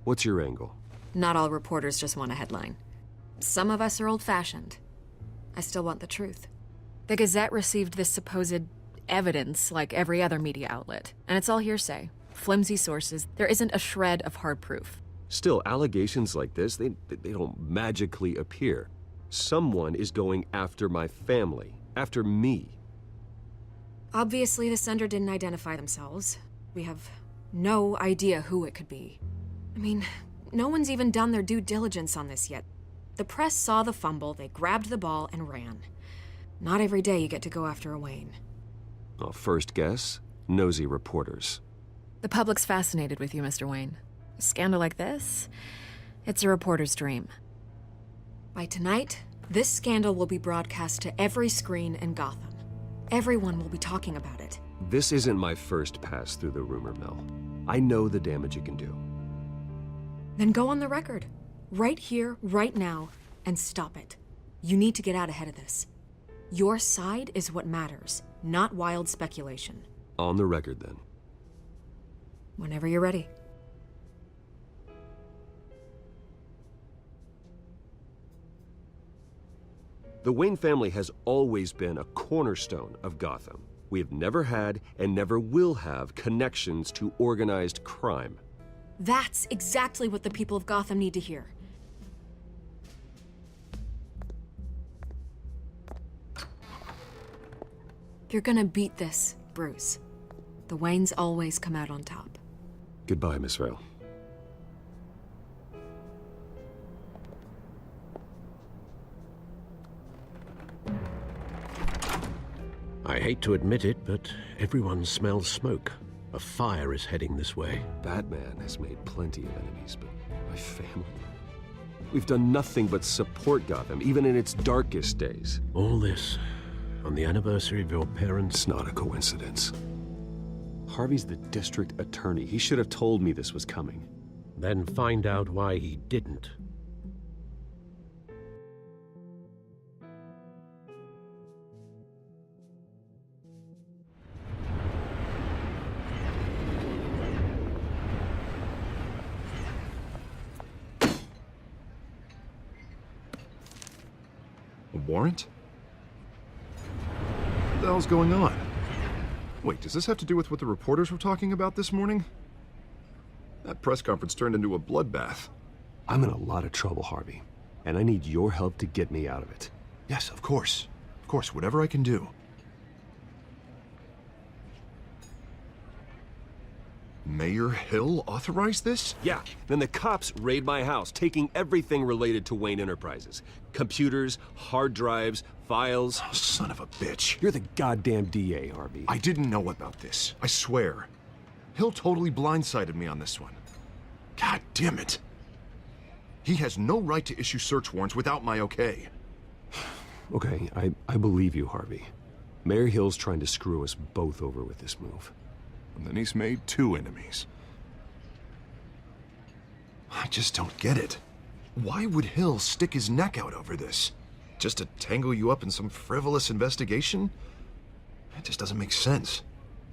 What's your angle? Not all reporters just want a headline. Some of us are old-fashioned. I still want the truth. The Gazette received this supposed evidence like every other media outlet, and it's all hearsay. Flimsy sources. There isn't a shred of hard proof. Still, allegations like this, they don't magically appear. Someone is going after my family, after me. Obviously, the sender didn't identify themselves. We have no idea who it could be. I mean, no one's even done their due diligence on this yet. The press saw the fumble, they grabbed the ball and ran. Not every day you get to go after a Wayne. Well, first guess, nosy reporters. The public's fascinated with you, Mr. Wayne. A scandal like this, it's a reporter's dream. By tonight, this scandal will be broadcast to every screen in Gotham. Everyone will be talking about it. This isn't my first pass through the rumor mill. I know the damage it can do. Then go on the record. Right here, right now, and stop it. You need to get out ahead of this. Your side is what matters, not wild speculation. On the record, then. Whenever you're ready. The Wayne family has always been a cornerstone of Gotham. We have never had and never will have connections to organized crime. That's exactly what the people of Gotham need to hear. You're gonna beat this, Bruce. The Waynes always come out on top. Goodbye, Miss Vale. I hate to admit it, but everyone smells smoke. A fire is heading this way. Batman has made plenty of enemies, but my family... We've done nothing but support Gotham, even in its darkest days. All this on the anniversary of your parents'... It's not a coincidence. Harvey's the district attorney. He should have told me this was coming. Then find out why he didn't. warrant? What the hell's going on? Wait, does this have to do with what the reporters were talking about this morning? That press conference turned into a bloodbath. I'm in a lot of trouble, Harvey, and I need your help to get me out of it. Yes, of course. Of course, whatever I can do. Mayor Hill authorized this? Yeah, then the cops raid my house, taking everything related to Wayne Enterprises. Computers, hard drives, files. Oh, son of a bitch. You're the goddamn DA, Harvey. I didn't know about this. I swear. Hill totally blindsided me on this one. God damn it. He has no right to issue search warrants without my okay. Okay, I believe you, Harvey. Mayor Hill's trying to screw us both over with this move. And then he's made 2 enemies. I just don't get it. Why would Hill stick his neck out over this? Just to tangle you up in some frivolous investigation? That just doesn't make sense.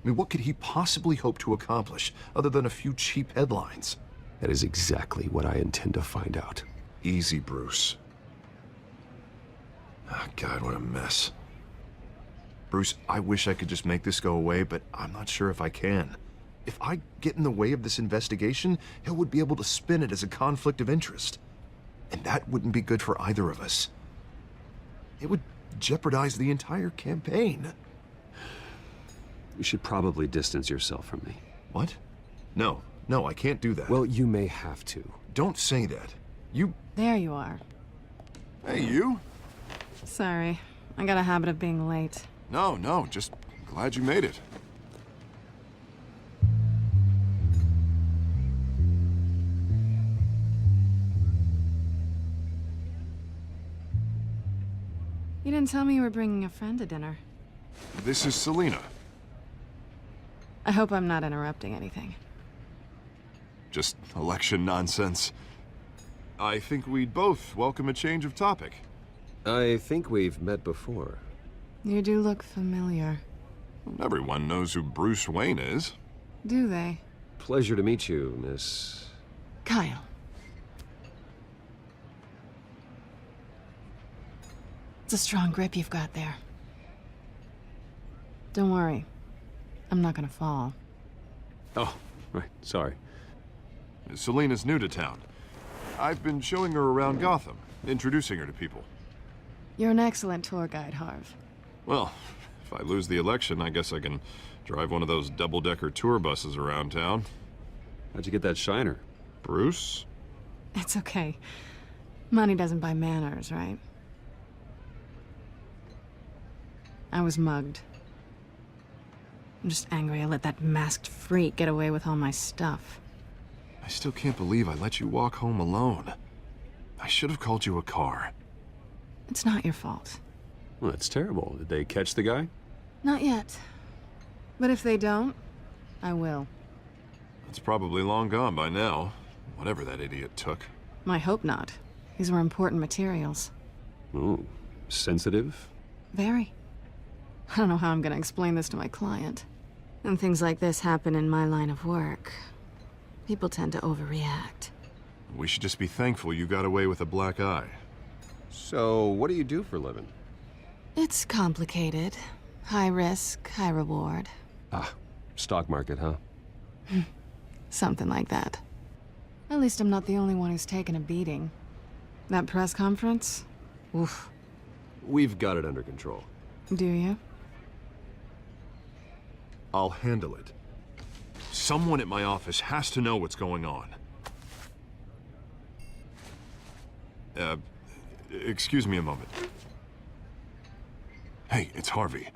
I mean, what could he possibly hope to accomplish other than a few cheap headlines? That is exactly what I intend to find out. Easy, Bruce. Oh, God, what a mess. Bruce, I wish I could just make this go away, but I'm not sure if I can. If I get in the way of this investigation, Hill would be able to spin it as a conflict of interest. And that wouldn't be good for either of us. It would jeopardize the entire campaign. You should probably distance yourself from me. What? No, I can't do that. Well, you may have to. Don't say that. You... There you are. Hey, you? Sorry. I got a habit of being late. No, just glad you made it. You didn't tell me you were bringing a friend to dinner. This is Selina. I hope I'm not interrupting anything. Just election nonsense. I think we'd both welcome a change of topic. I think we've met before. You do look familiar. Everyone knows who Bruce Wayne is. Do they? Pleasure to meet you, Miss... Kyle. It's a strong grip you've got there. Don't worry. I'm not gonna fall. Oh, right, sorry. Selina's new to town. I've been showing her around Gotham, introducing her to people. You're an excellent tour guide, Harv. Well, if I lose the election, I guess I can drive one of those double-decker tour buses around town. How'd you get that shiner? Bruce? It's okay. Money doesn't buy manners, right? I was mugged. I'm just angry I let that masked freak get away with all my stuff. I still can't believe I let you walk home alone. I should have called you a car. It's not your fault. Well, that's terrible. Did they catch the guy? Not yet. But if they don't, I will. It's probably long gone by now, whatever that idiot took. I hope not. These were important materials. Ooh, sensitive? Very. I don't know how I'm gonna explain this to my client. And things like this happen in my line of work. People tend to overreact. We should just be thankful you got away with a black eye. So, what do you do for a living? It's complicated. High risk, high reward. Ah, stock market, huh? Something like that. At least I'm not the only one who's taken a beating. That press conference? Oof. We've got it under control. Do you? I'll handle it. Someone at my office has to know what's going on. Excuse me a moment. Hey, it's Harvey.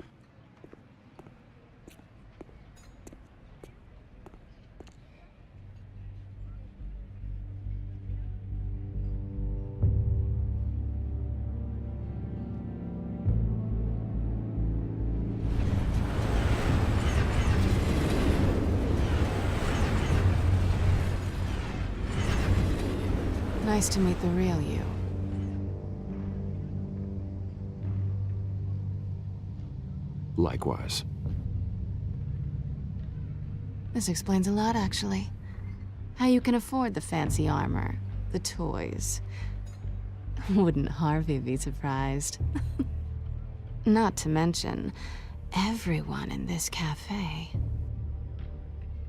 Nice to meet the real you. Likewise. This explains a lot, actually. How you can afford the fancy armor, the toys. Wouldn't Harvey be surprised? Not to mention, everyone in this cafe.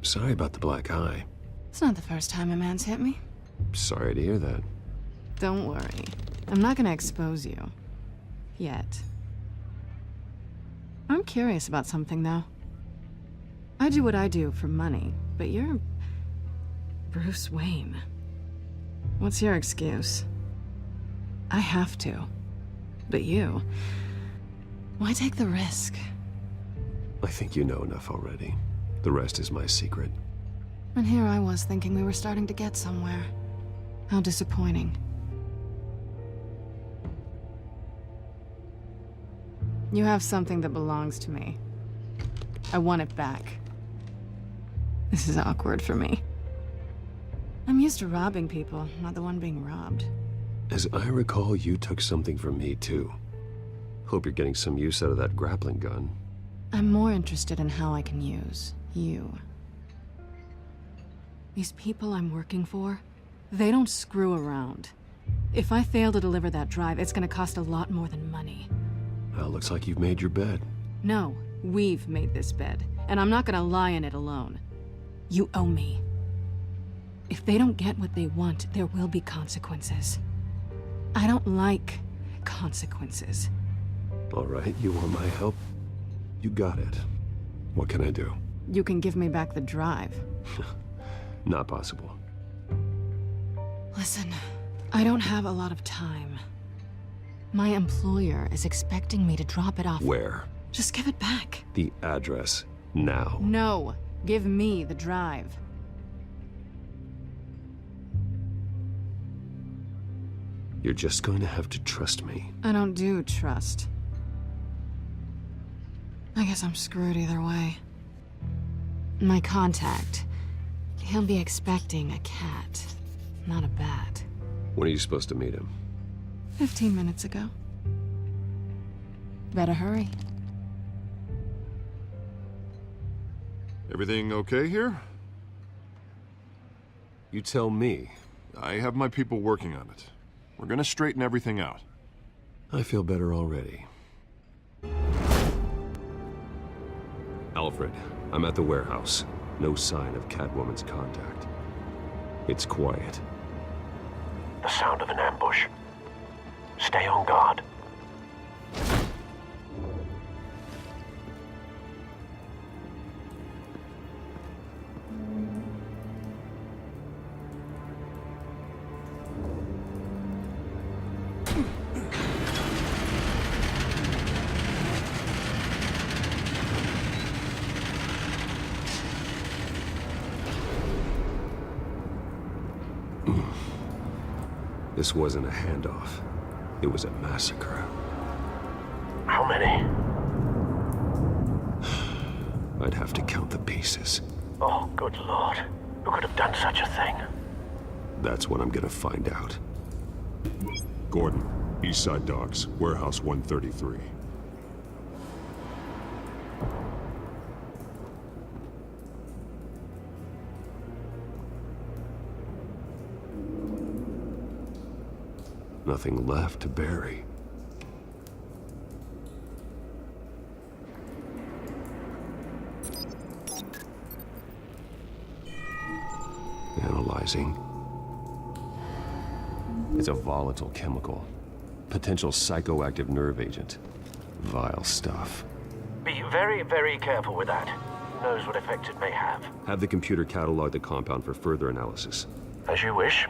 Sorry about the black eye. It's not the first time a man's hit me. Sorry to hear that. Don't worry. I'm not gonna expose you. Yet. I'm curious about something, though. I do what I do for money, but you're... Bruce Wayne. What's your excuse? I have to. But you... Why take the risk? I think you know enough already. The rest is my secret. And here I was thinking we were starting to get somewhere. How disappointing. You have something that belongs to me. I want it back. This is awkward for me. I'm used to robbing people, not the one being robbed. As I recall, you took something from me, too. Hope you're getting some use out of that grappling gun. I'm more interested in how I can use you. These people I'm working for, they don't screw around. If I fail to deliver that drive, it's gonna cost a lot more than money. Well, looks like you've made your bed. No, we've made this bed, and I'm not gonna lie in it alone. You owe me. If they don't get what they want, there will be consequences. I don't like consequences. All right, you want my help? You got it. What can I do? You can give me back the drive. Not possible. Listen, I don't have a lot of time. My employer is expecting me to drop it off. Where? Just give it back. The address, now. No, give me the drive. You're just going to have to trust me. I don't do trust. I guess I'm screwed either way. My contact, he'll be expecting a cat, not a bat. When are you supposed to meet him? 15 minutes ago. Better hurry. Everything okay here? You tell me. I have my people working on it. We're gonna straighten everything out. I feel better already. Alfred, I'm at the warehouse. No sign of Catwoman's contact. It's quiet. The sound of an ambush. Stay on guard. This wasn't a handoff. It was a massacre. How many? I'd have to count the pieces. Oh, good lord. Who could have done such a thing? That's what I'm gonna find out. Gordon, Eastside Docks, Warehouse 133. Nothing left to bury. Analyzing. It's a volatile chemical. Potential psychoactive nerve agent. Vile stuff. Be very, very careful with that. Who knows what effect it may have. Have the computer catalog the compound for further analysis. As you wish.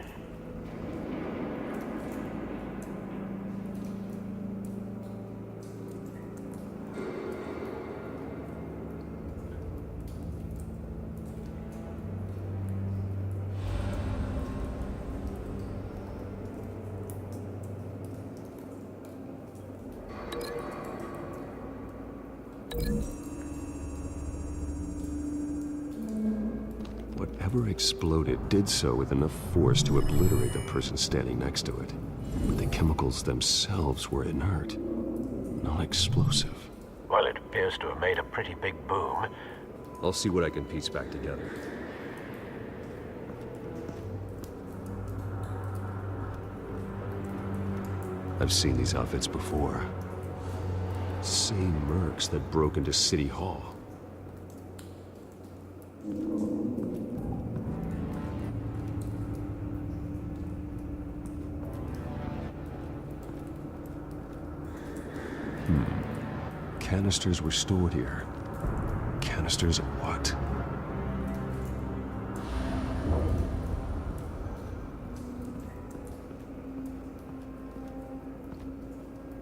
Whatever exploded did so with enough force to obliterate the person standing next to it. But the chemicals themselves were inert, not explosive. Well, it appears to have made a pretty big boom. I'll see what I can piece back together. I've seen these outfits before. Same mercs that broke into City Hall. Canisters were stored here. Canisters of what?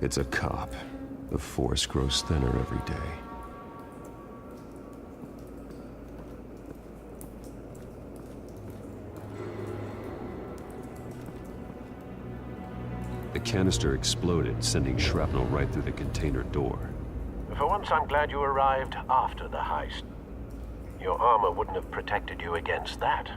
It's a cop. The force grows thinner every day. The canister exploded, sending shrapnel right through the container door. For once, I'm glad you arrived after the heist. Your armor wouldn't have protected you against that.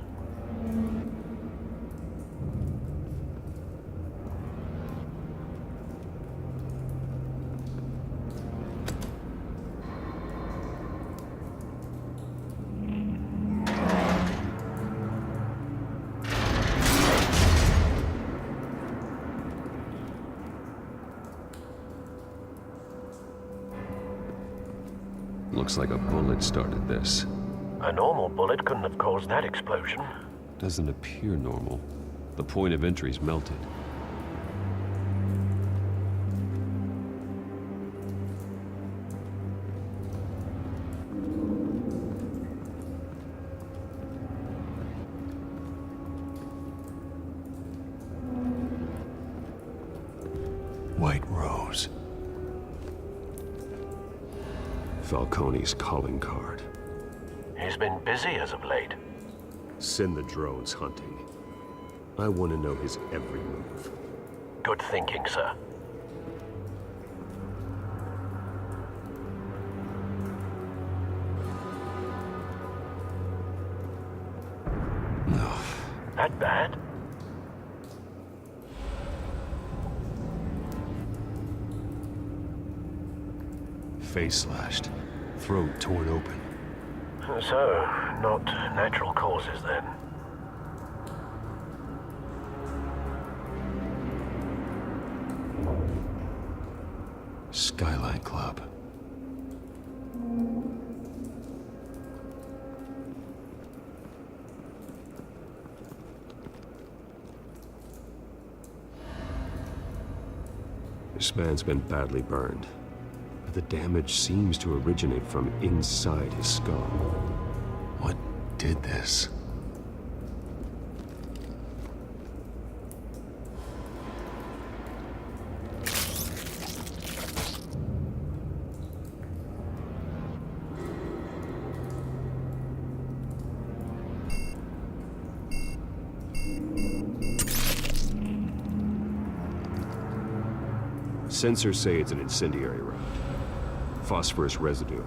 Looks like a bullet started this. A normal bullet couldn't have caused that explosion. Doesn't appear normal. The point of entry's melted. White Rose. Falcone's calling card. He's been busy as of late. Send the drones hunting. I want to know his every move. Good thinking, sir. No. That bad? Face slashed. Throat torn open. So, not natural causes then. Skyline Club. This man's been badly burned. The damage seems to originate from inside his skull. What did this? Sensors say it's an incendiary round. Phosphorus residue.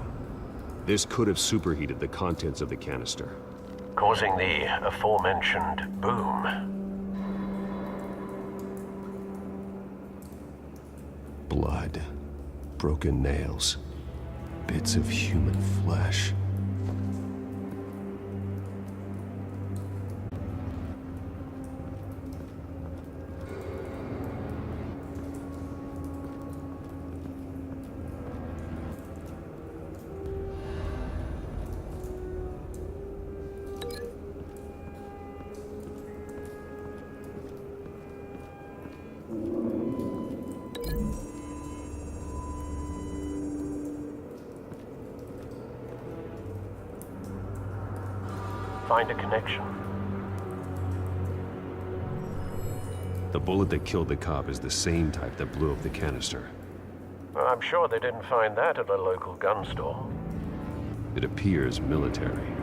This could have superheated the contents of the canister, causing the aforementioned boom. Blood, broken nails, bits of human flesh. Find a connection. The bullet that killed the cop is the same type that blew up the canister. I'm sure they didn't find that at a local gun store. It appears military.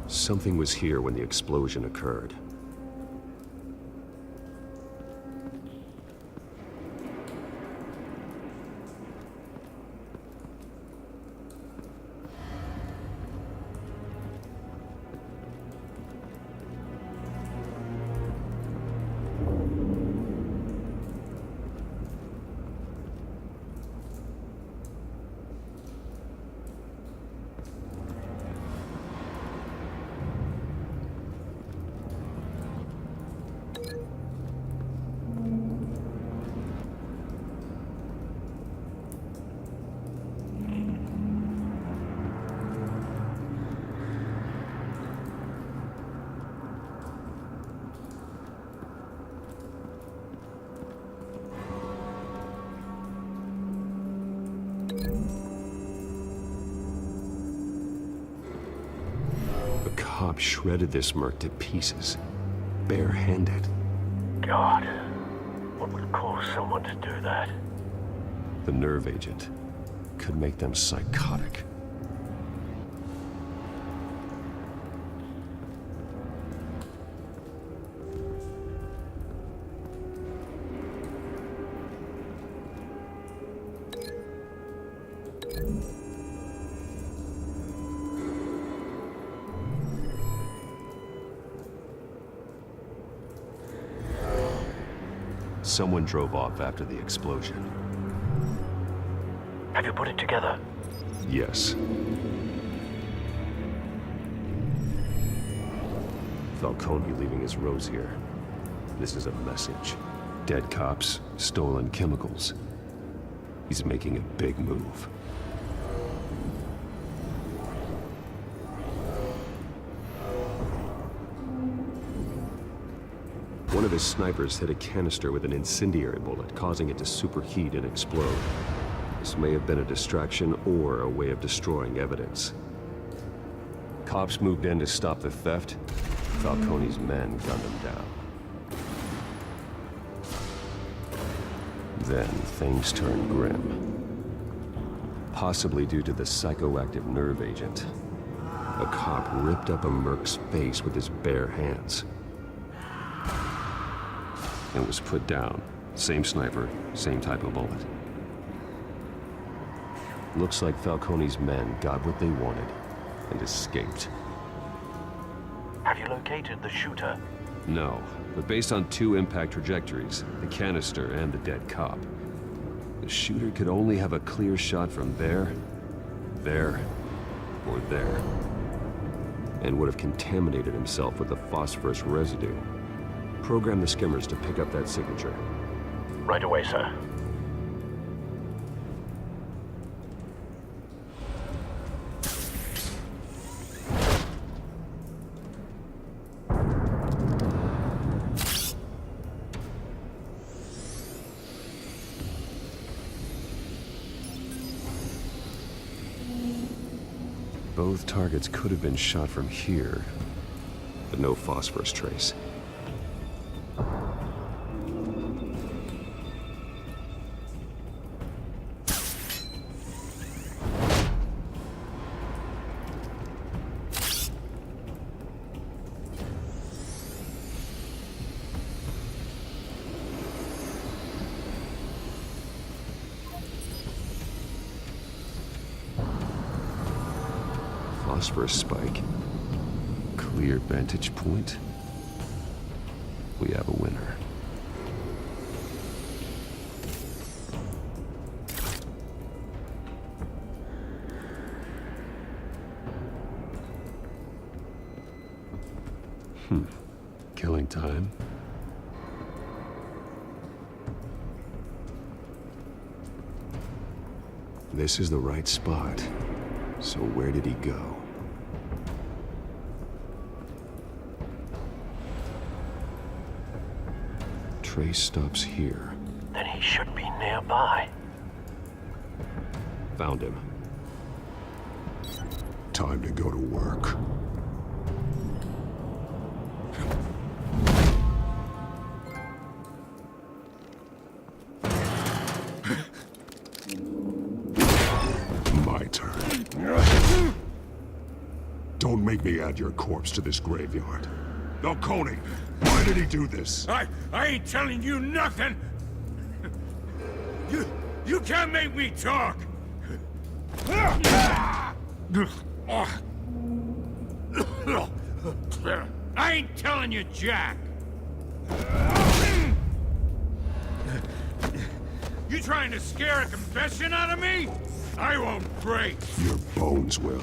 Something was here when the explosion occurred. cop shredded this merc to pieces, barehanded. God, what would cause someone to do that? The nerve agent could make them psychotic. Someone drove off after the explosion. Have you put it together? Yes. Falcone leaving his rose here. This is a message. Dead cops, stolen chemicals. He's making a big move. One of his snipers hit a canister with an incendiary bullet, causing it to superheat and explode. This may have been a distraction or a way of destroying evidence. Cops moved in to stop the theft. Falcone's men gunned him down. Then things turned grim. Possibly due to the psychoactive nerve agent. A cop ripped up a merc's face with his bare hands. And was put down. Same sniper, same type of bullet. Looks like Falcone's men got what they wanted and escaped. Have you located the shooter? No, but based on two impact trajectories, the canister and the dead cop, the shooter could only have a clear shot from there, or there, and would have contaminated himself with the phosphorus residue. Program the skimmers to pick up that signature. Right away, sir. Both targets could have been shot from here, but no phosphorus trace. Phosphorus spike. Clear vantage point. We have a winner. Killing time. This is the right spot. So where did he go? Trace stops here. Then he should be nearby. Found him. Time to go to work. My turn. Don't make me add your corpse to this graveyard. Falcone, why did he do this? I ain't telling you nothing! You can't make me talk! I ain't telling you jack! You trying to scare a confession out of me? I won't break! Your bones will.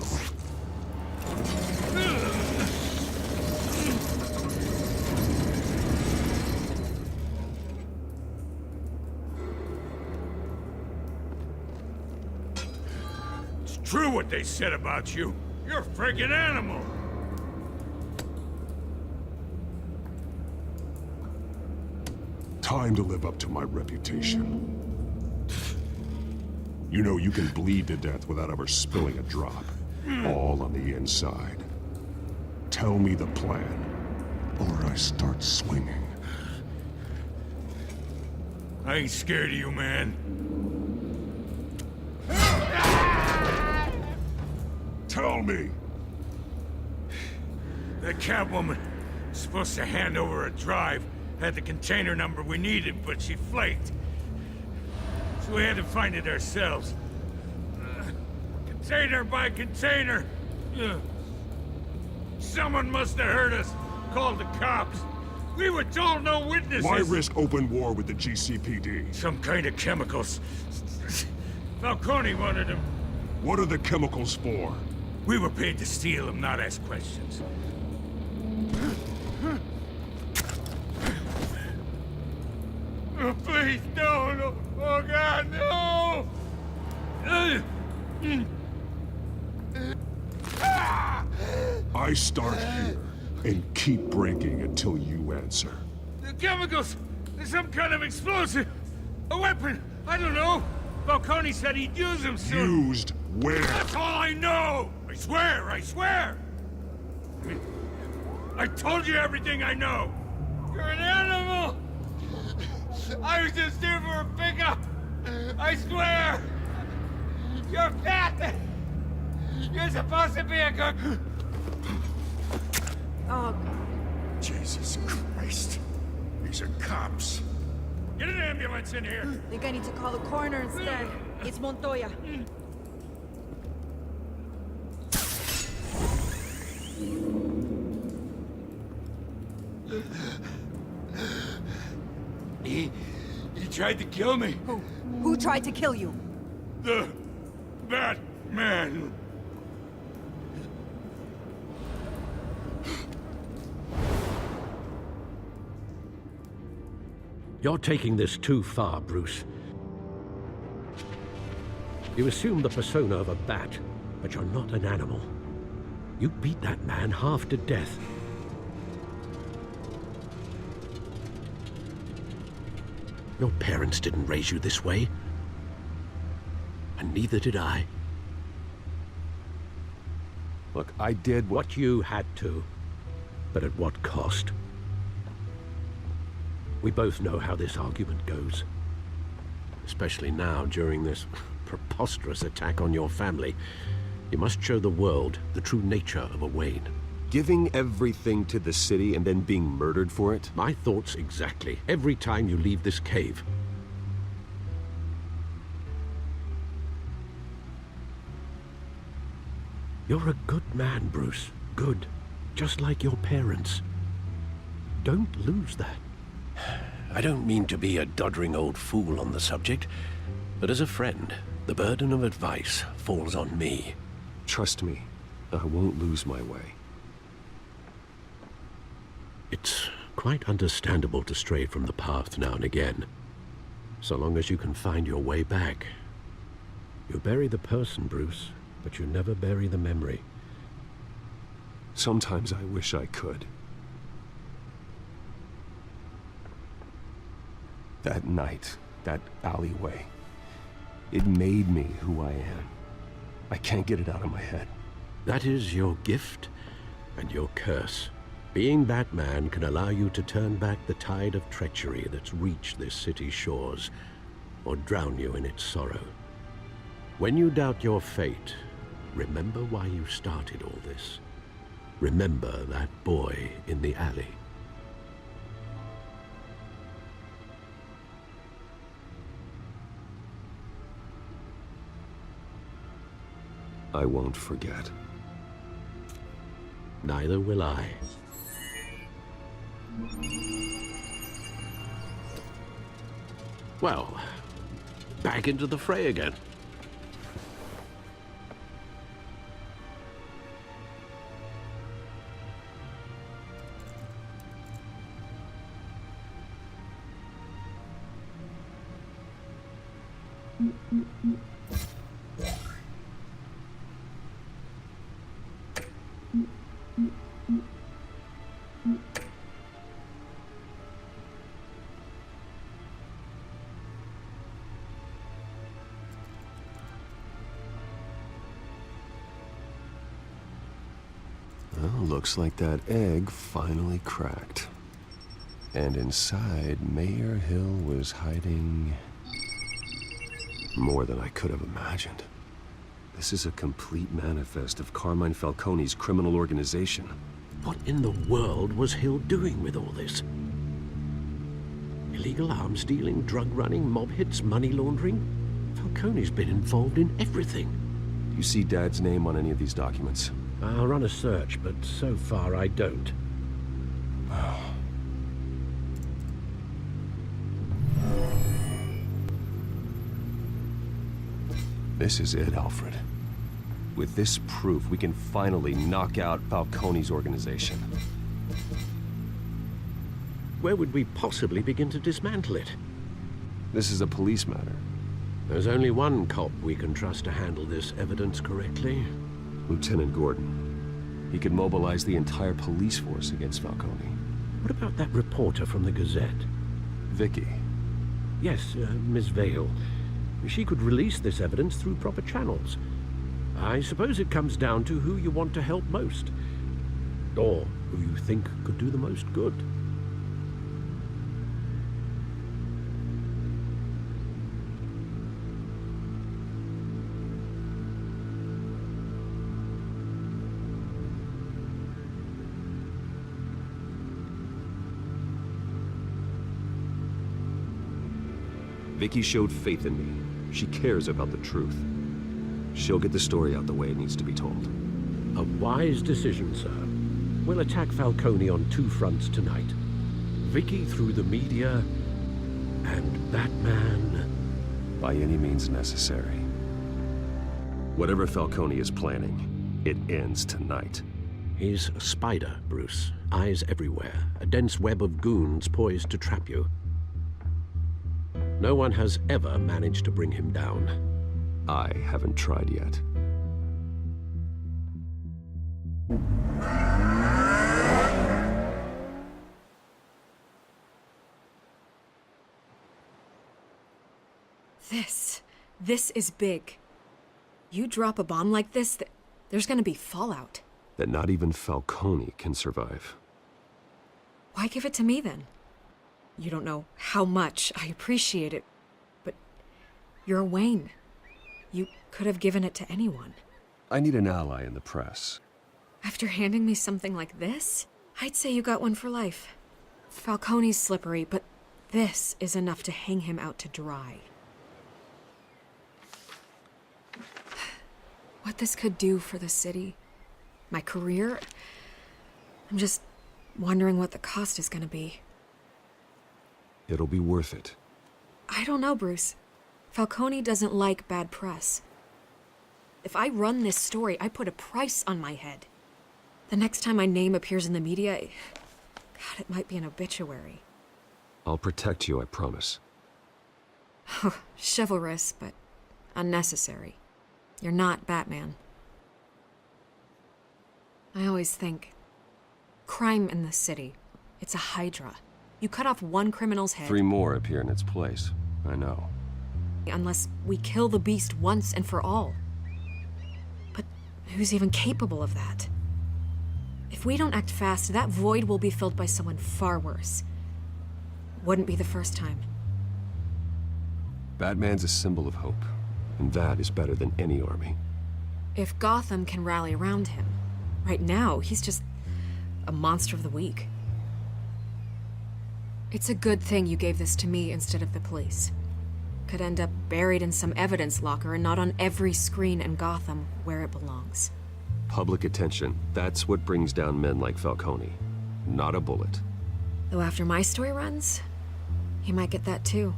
It's true what they said about you. You're a friggin' animal! Time to live up to my reputation. You know you can bleed to death without ever spilling a drop. All on the inside. Tell me the plan, or I start swinging. I ain't scared of you, man. Tell me! That Catwoman was supposed to hand over a drive, had the container number we needed, but she flaked. So we had to find it ourselves. Container by container. Someone must have heard us, called the cops. We were told no witnesses. Why risk open war with the GCPD? Some kind of chemicals. Falcone wanted them. What are the chemicals for? We were paid to steal them, not ask questions. Oh, please, no. Oh, God, no! I start here and keep breaking until you answer. The chemicals! There's some kind of explosive! A weapon! I don't know! Falcone said he'd use them soon! Used where? That's all I know! I swear! I told you everything I know! You're an animal! I was just here for a pickup! I swear! You're fat! You're supposed to be a good... Oh, Jesus Christ. These are cops. Get an ambulance in here! I think I need to call the coroner instead. It's Montoya. He tried to kill me. Who tried to kill you? The Batman. You're taking this too far, Bruce. You assume the persona of a bat, but you're not an animal. You beat that man half to death. Your parents didn't raise you this way. And neither did I. Look, I did what you had to, but at what cost? We both know how this argument goes. Especially now, during this preposterous attack on your family. You must show the world the true nature of a Wayne. Giving everything to the city and then being murdered for it? My thoughts exactly. Every time you leave this cave. You're a good man, Bruce. Good. Just like your parents. Don't lose that. I don't mean to be a doddering old fool on the subject, but as a friend, the burden of advice falls on me. Trust me, I won't lose my way. It's quite understandable to stray from the path now and again, so long as you can find your way back. You bury the person, Bruce, but you never bury the memory. Sometimes I wish I could. That night, that alleyway, it made me who I am. I can't get it out of my head. That is your gift and your curse. Being Batman can allow you to turn back the tide of treachery that's reached this city's shores, or drown you in its sorrow. When you doubt your fate, remember why you started all this. Remember that boy in the alley. I won't forget. Neither will I. Well, back into the fray again. Looks like that egg finally cracked. And inside, Mayor Hill was hiding more than I could have imagined. This is a complete manifest of Carmine Falcone's criminal organization. What in the world was Hill doing with all this? Illegal arms dealing, drug running, mob hits, money laundering? Falcone's been involved in everything. Do you see Dad's name on any of these documents? I'll run a search, but so far I don't. This is it, Alfred. With this proof, we can finally knock out Falcone's organization. Where would we possibly begin to dismantle it? This is a police matter. There's only one cop we can trust to handle this evidence correctly. Lieutenant Gordon. He could mobilize the entire police force against Falcone. What about that reporter from the Gazette? Vicky. Yes, Miss Vale. She could release this evidence through proper channels. I suppose it comes down to who you want to help most. Or who you think could do the most good. Vicky showed faith in me. She cares about the truth. She'll get the story out the way it needs to be told. A wise decision, sir. We'll attack Falcone on two fronts tonight. Vicky through the media, and Batman... by any means necessary. Whatever Falcone is planning, it ends tonight. He's a spider, Bruce. Eyes everywhere. A dense web of goons poised to trap you. No one has ever managed to bring him down. I haven't tried yet. This is big. You drop a bomb like this, there's gonna be fallout. That not even Falcone can survive. Why give it to me then? You don't know how much I appreciate it, but you're Wayne. You could have given it to anyone. I need an ally in the press. After handing me something like this, I'd say you got one for life. Falcone's slippery, but this is enough to hang him out to dry. What this could do for the city, my career, I'm just wondering what the cost is gonna be. It'll be worth it. I don't know, Bruce. Falcone doesn't like bad press. If I run this story, I put a price on my head. The next time my name appears in the media, God, it might be an obituary. I'll protect you, I promise. Chivalrous, but unnecessary. You're not Batman. I always think, crime in the city, it's a hydra. You cut off one criminal's head... 3 more appear in its place. I know. Unless we kill the beast once and for all. But who's even capable of that? If we don't act fast, that void will be filled by someone far worse. Wouldn't be the first time. Batman's a symbol of hope, and that is better than any army. If Gotham can rally around him, right now he's just a monster of the week. It's a good thing you gave this to me instead of the police. Could end up buried in some evidence locker and not on every screen in Gotham where it belongs. Public attention, that's what brings down men like Falcone. Not a bullet. Though after my story runs, he might get that too.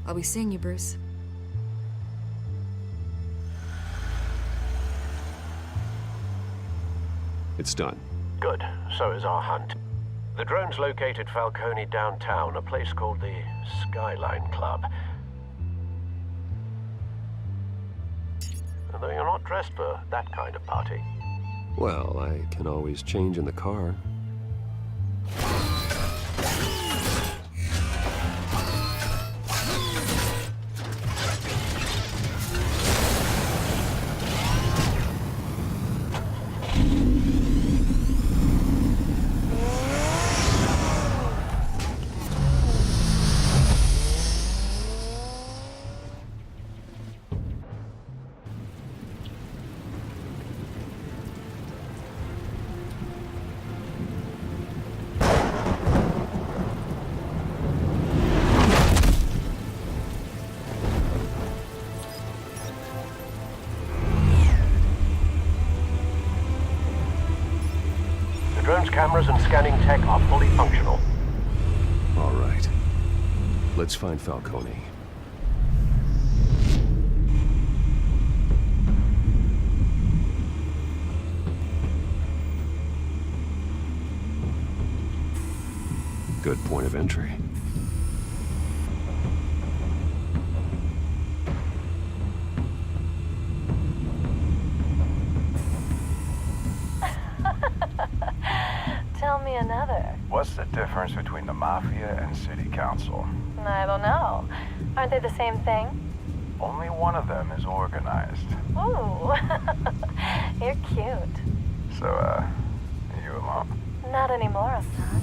I'll be seeing you, Bruce. It's done. Good. So is our hunt. The drone's located Falcone downtown, a place called the Skyline Club. Although you're not dressed for that kind of party. Well, I can always change in the car. drone's cameras and scanning tech are fully functional. All right. Let's find Falcone. Good point of entry. Tell me another. What's the difference between the Mafia and City Council? I don't know. Aren't they the same thing? Only one of them is organized. Ooh. You're cute. So, you alone? Not anymore, Assad.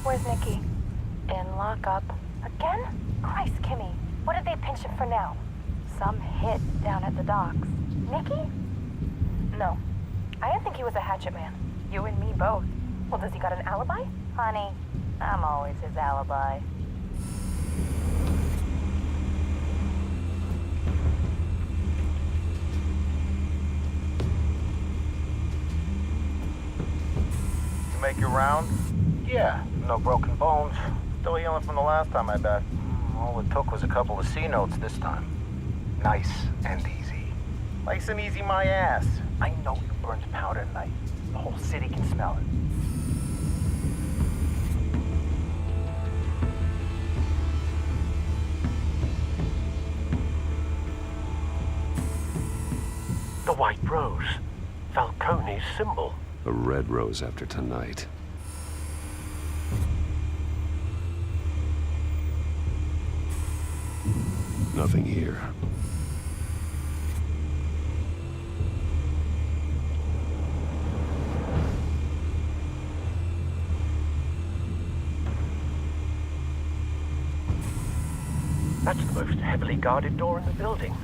Where's Nikki? In lockup. Again? Christ, Kimmy. What did they pinch him for now? Some hit down at the docks. Nikki? No. I didn't think he was a hatchet man. You and me both. Well, does he got an alibi? Honey, I'm always his alibi. You make your round? Yeah, no broken bones. Still healing from the last time, I bet. All it took was a couple of C notes this time. Nice and easy. Nice and easy my ass. I know you burned powder tonight. The whole city can smell it. The white rose. Falcone's symbol. A red rose after tonight. Nothing here. That's the most heavily guarded door in the building.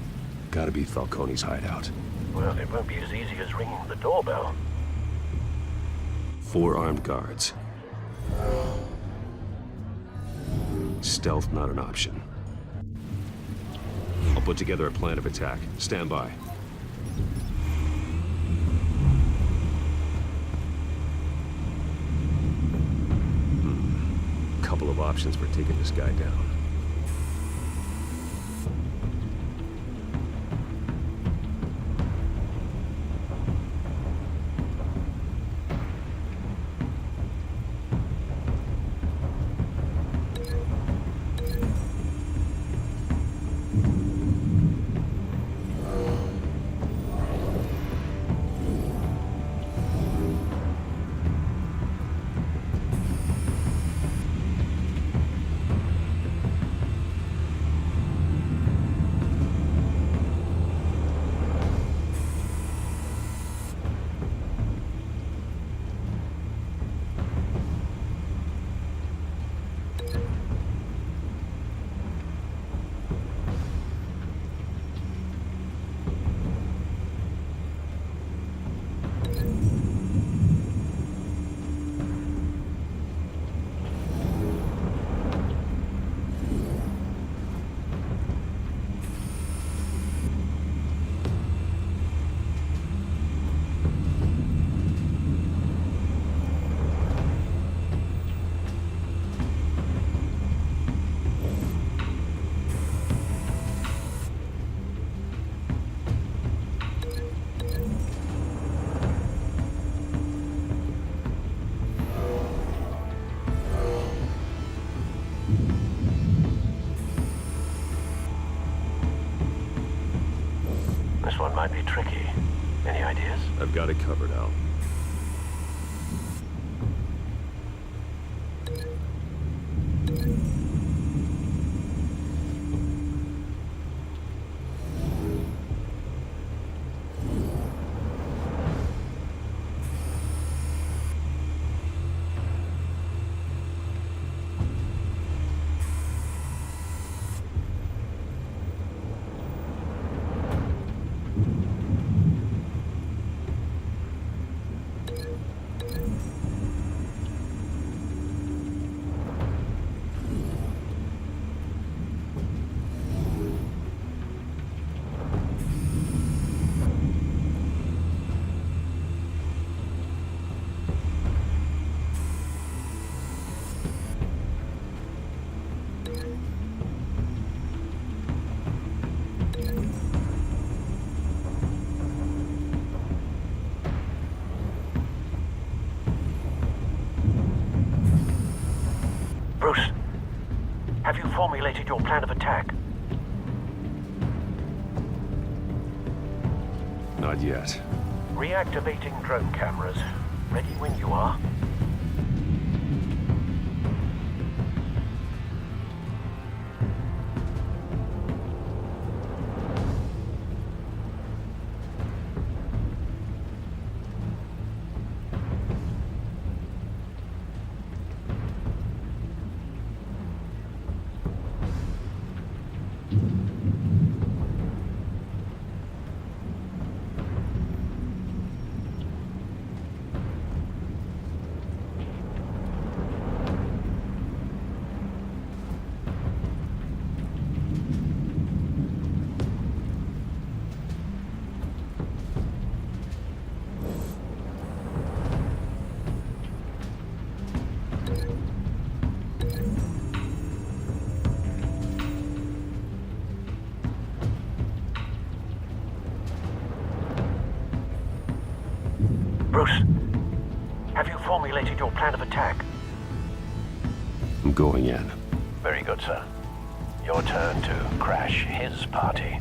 Gotta be Falcone's hideout. Well, it won't be as easy as ringing the doorbell. 4 armed guards. Stealth not an option. I'll put together a plan of attack. Stand by. Couple of options for taking this guy down. This one might be tricky. Any ideas? I've got it covered, Al. your plan of attack? Not yet. Reactivating drone cameras. Ready when you are. Bruce, have you formulated your plan of attack? I'm going in. Very good, sir. Your turn to crash his party.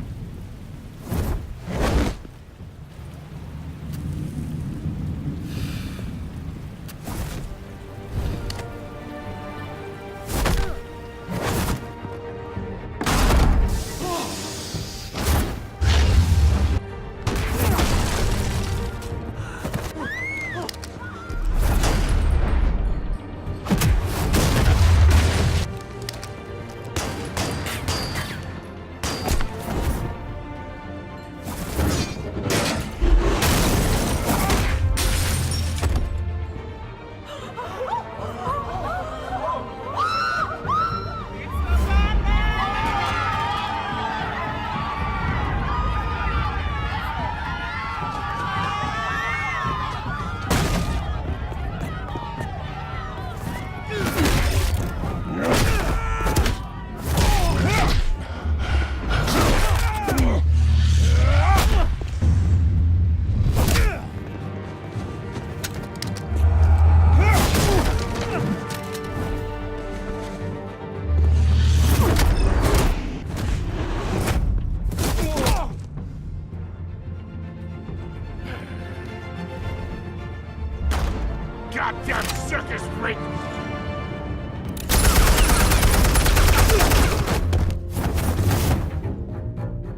Goddamn circus freak!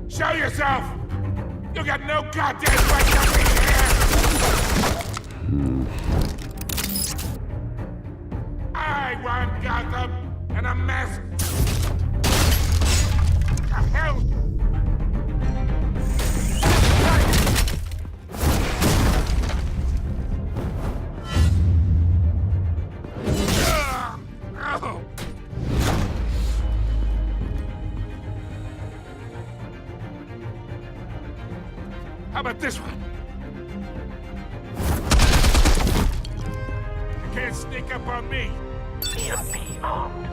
Show yourself! You got no goddamn right to be here! I want Gotham and a mess! The hell? How about this one? You can't sneak up on me. EMP armed.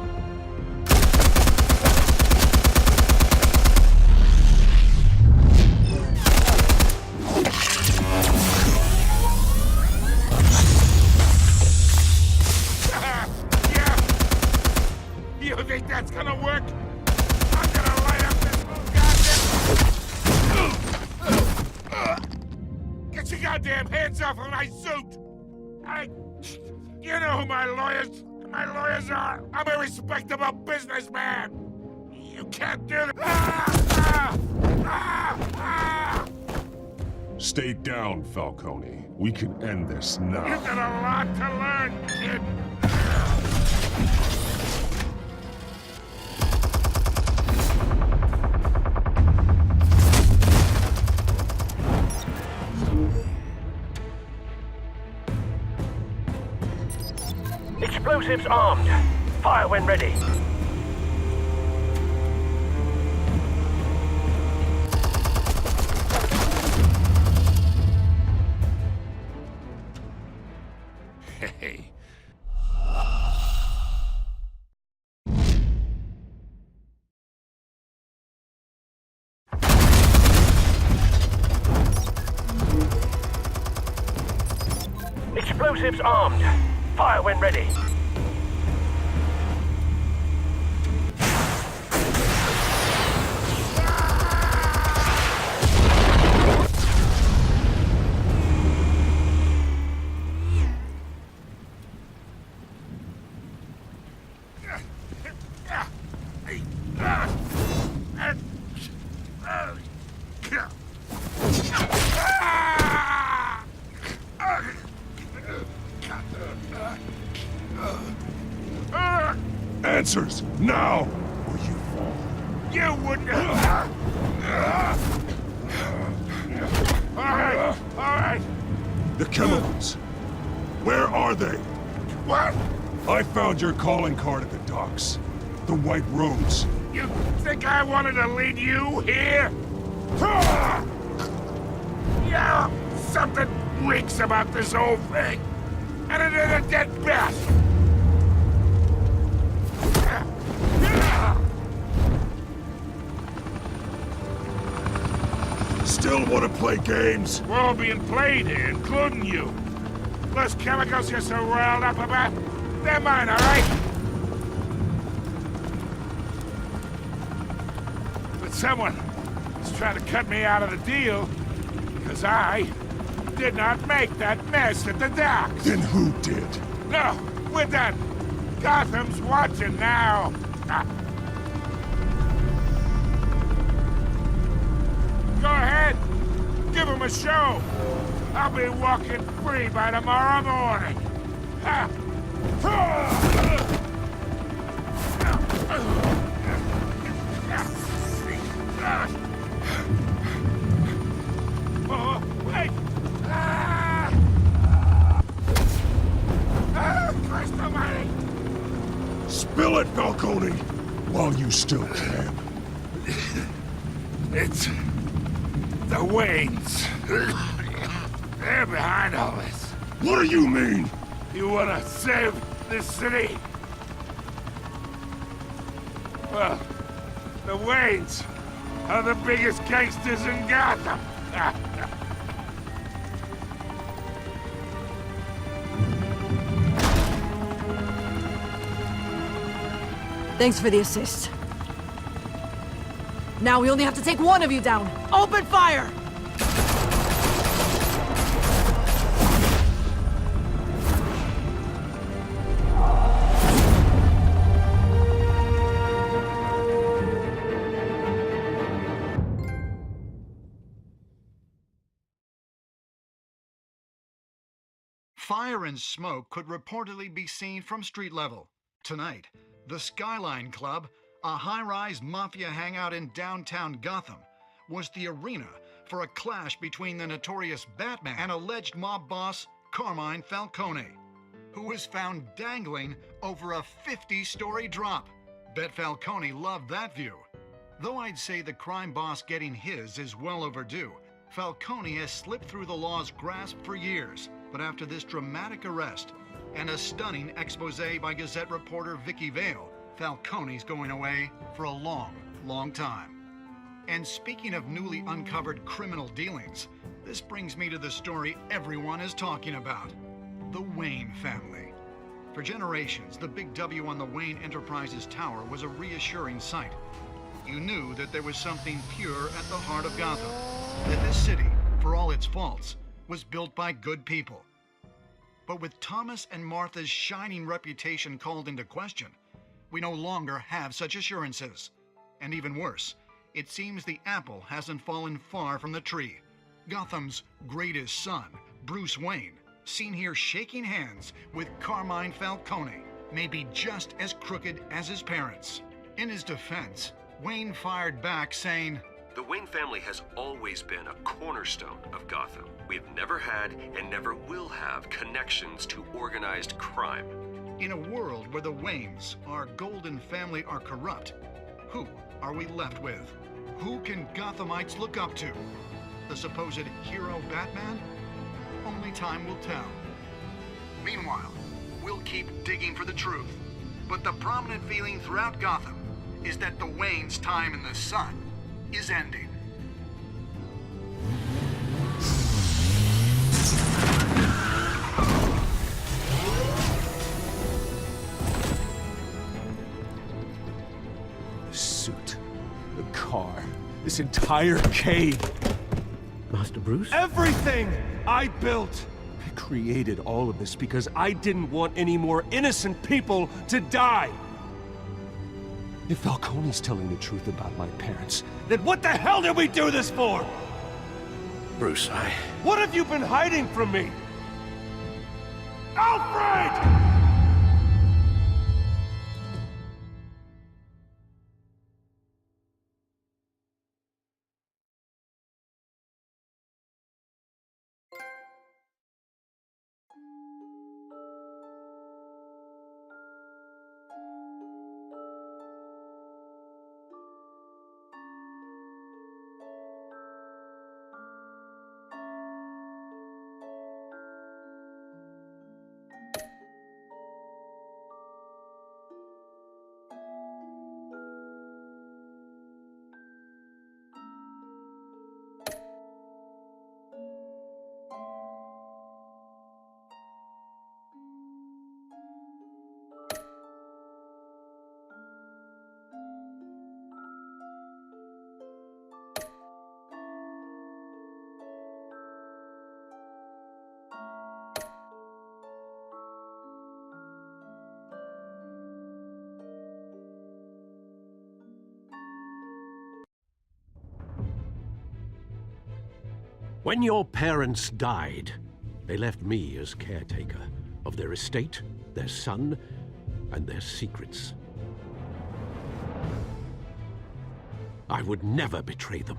Yeah. You think that's gonna work? I'm gonna light up this whole goddamn... Get your goddamn hands off of my suit! You know who my lawyers are! I'm a respectable businessman! You can't do that! Stay down, Falcone. We can end this now. You've got a lot to learn, kid! Explosives armed. Fire when ready. Hey. Explosives armed. Fire when ready. answers, now, or you fall. You wouldn't... All right. The chemicals. Where are they? What? I found your calling card at the docks. The White Rose. You think I wanted to lead you here? Yeah, something reeks about this whole thing. And it isn't at best. Still want to play games? We're all being played here, including you. Those chemicals you're so riled up about, they're mine, all right? But someone is trying to cut me out of the deal because I did not make that mess at the docks. Then who did? No, we're done. Gotham's watching now. Go ahead. Give him a show. I'll be walking free by tomorrow morning. Oh, wait! Christ almighty! Spill it, Falcone, while you still can. It's the Waynes. They're behind all this. What do you mean? You wanna save this city? Well, the Waynes are the biggest gangsters in Gotham. Thanks for the assist. Now we only have to take one of you down. Open fire! Fire and smoke could reportedly be seen from street level. Tonight, the Skyline Club, a high-rise mafia hangout in downtown Gotham, was the arena for a clash between the notorious Batman and alleged mob boss Carmine Falcone, who was found dangling over a 50-story drop. Bet Falcone loved that view. Though I'd say the crime boss getting his is well overdue, Falcone has slipped through the law's grasp for years. But after this dramatic arrest and a stunning expose by Gazette reporter Vicky Vale, Falcone's going away for a long, long time. And speaking of newly uncovered criminal dealings, this brings me to the story everyone is talking about: the Wayne family. For generations, the big W on the Wayne Enterprises Tower was a reassuring sight. You knew that there was something pure at the heart of Gotham, that this city, for all its faults, was built by good people. But with Thomas and Martha's shining reputation called into question, we no longer have such assurances. And even worse, it seems the apple hasn't fallen far from the tree. Gotham's greatest son, Bruce Wayne, seen here shaking hands with Carmine Falcone, may be just as crooked as his parents. In his defense, Wayne fired back saying, "The Wayne family has always been a cornerstone of Gotham. We've never had and never will have connections to organized crime." In a world where the Waynes, our golden family, are corrupt, who are we left with? Who can Gothamites look up to? The supposed hero Batman? Only time will tell. Meanwhile, we'll keep digging for the truth. But the prominent feeling throughout Gotham is that the Waynes' time in the sun is ending. The suit, the car, this entire cave. Master Bruce? Everything I built! I created all of this because I didn't want any more innocent people to die! If Falcone's telling the truth about my parents, then what the hell did we do this for? Bruce, What have you been hiding from me? Alfred! When your parents died, they left me as caretaker of their estate, their son, and their secrets. I would never betray them.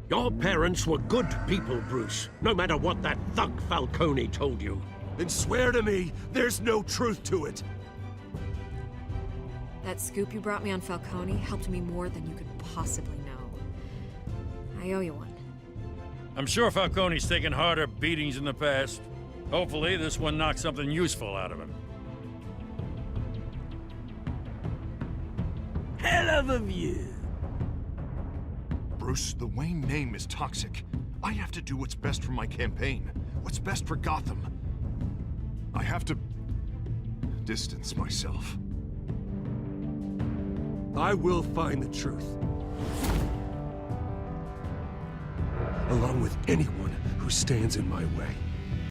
Your parents were good people, Bruce, no matter what that thug Falcone told you. Then swear to me there's no truth to it. That scoop you brought me on Falcone helped me more than you could possibly know. I owe you one. I'm sure Falcone's taken harder beatings in the past. Hopefully, this one knocks something useful out of him. Hell of a view. Bruce, the Wayne name is toxic. I have to do what's best for my campaign. What's best for Gotham. I have to distance myself. I will find the truth. Along with anyone who stands in my way.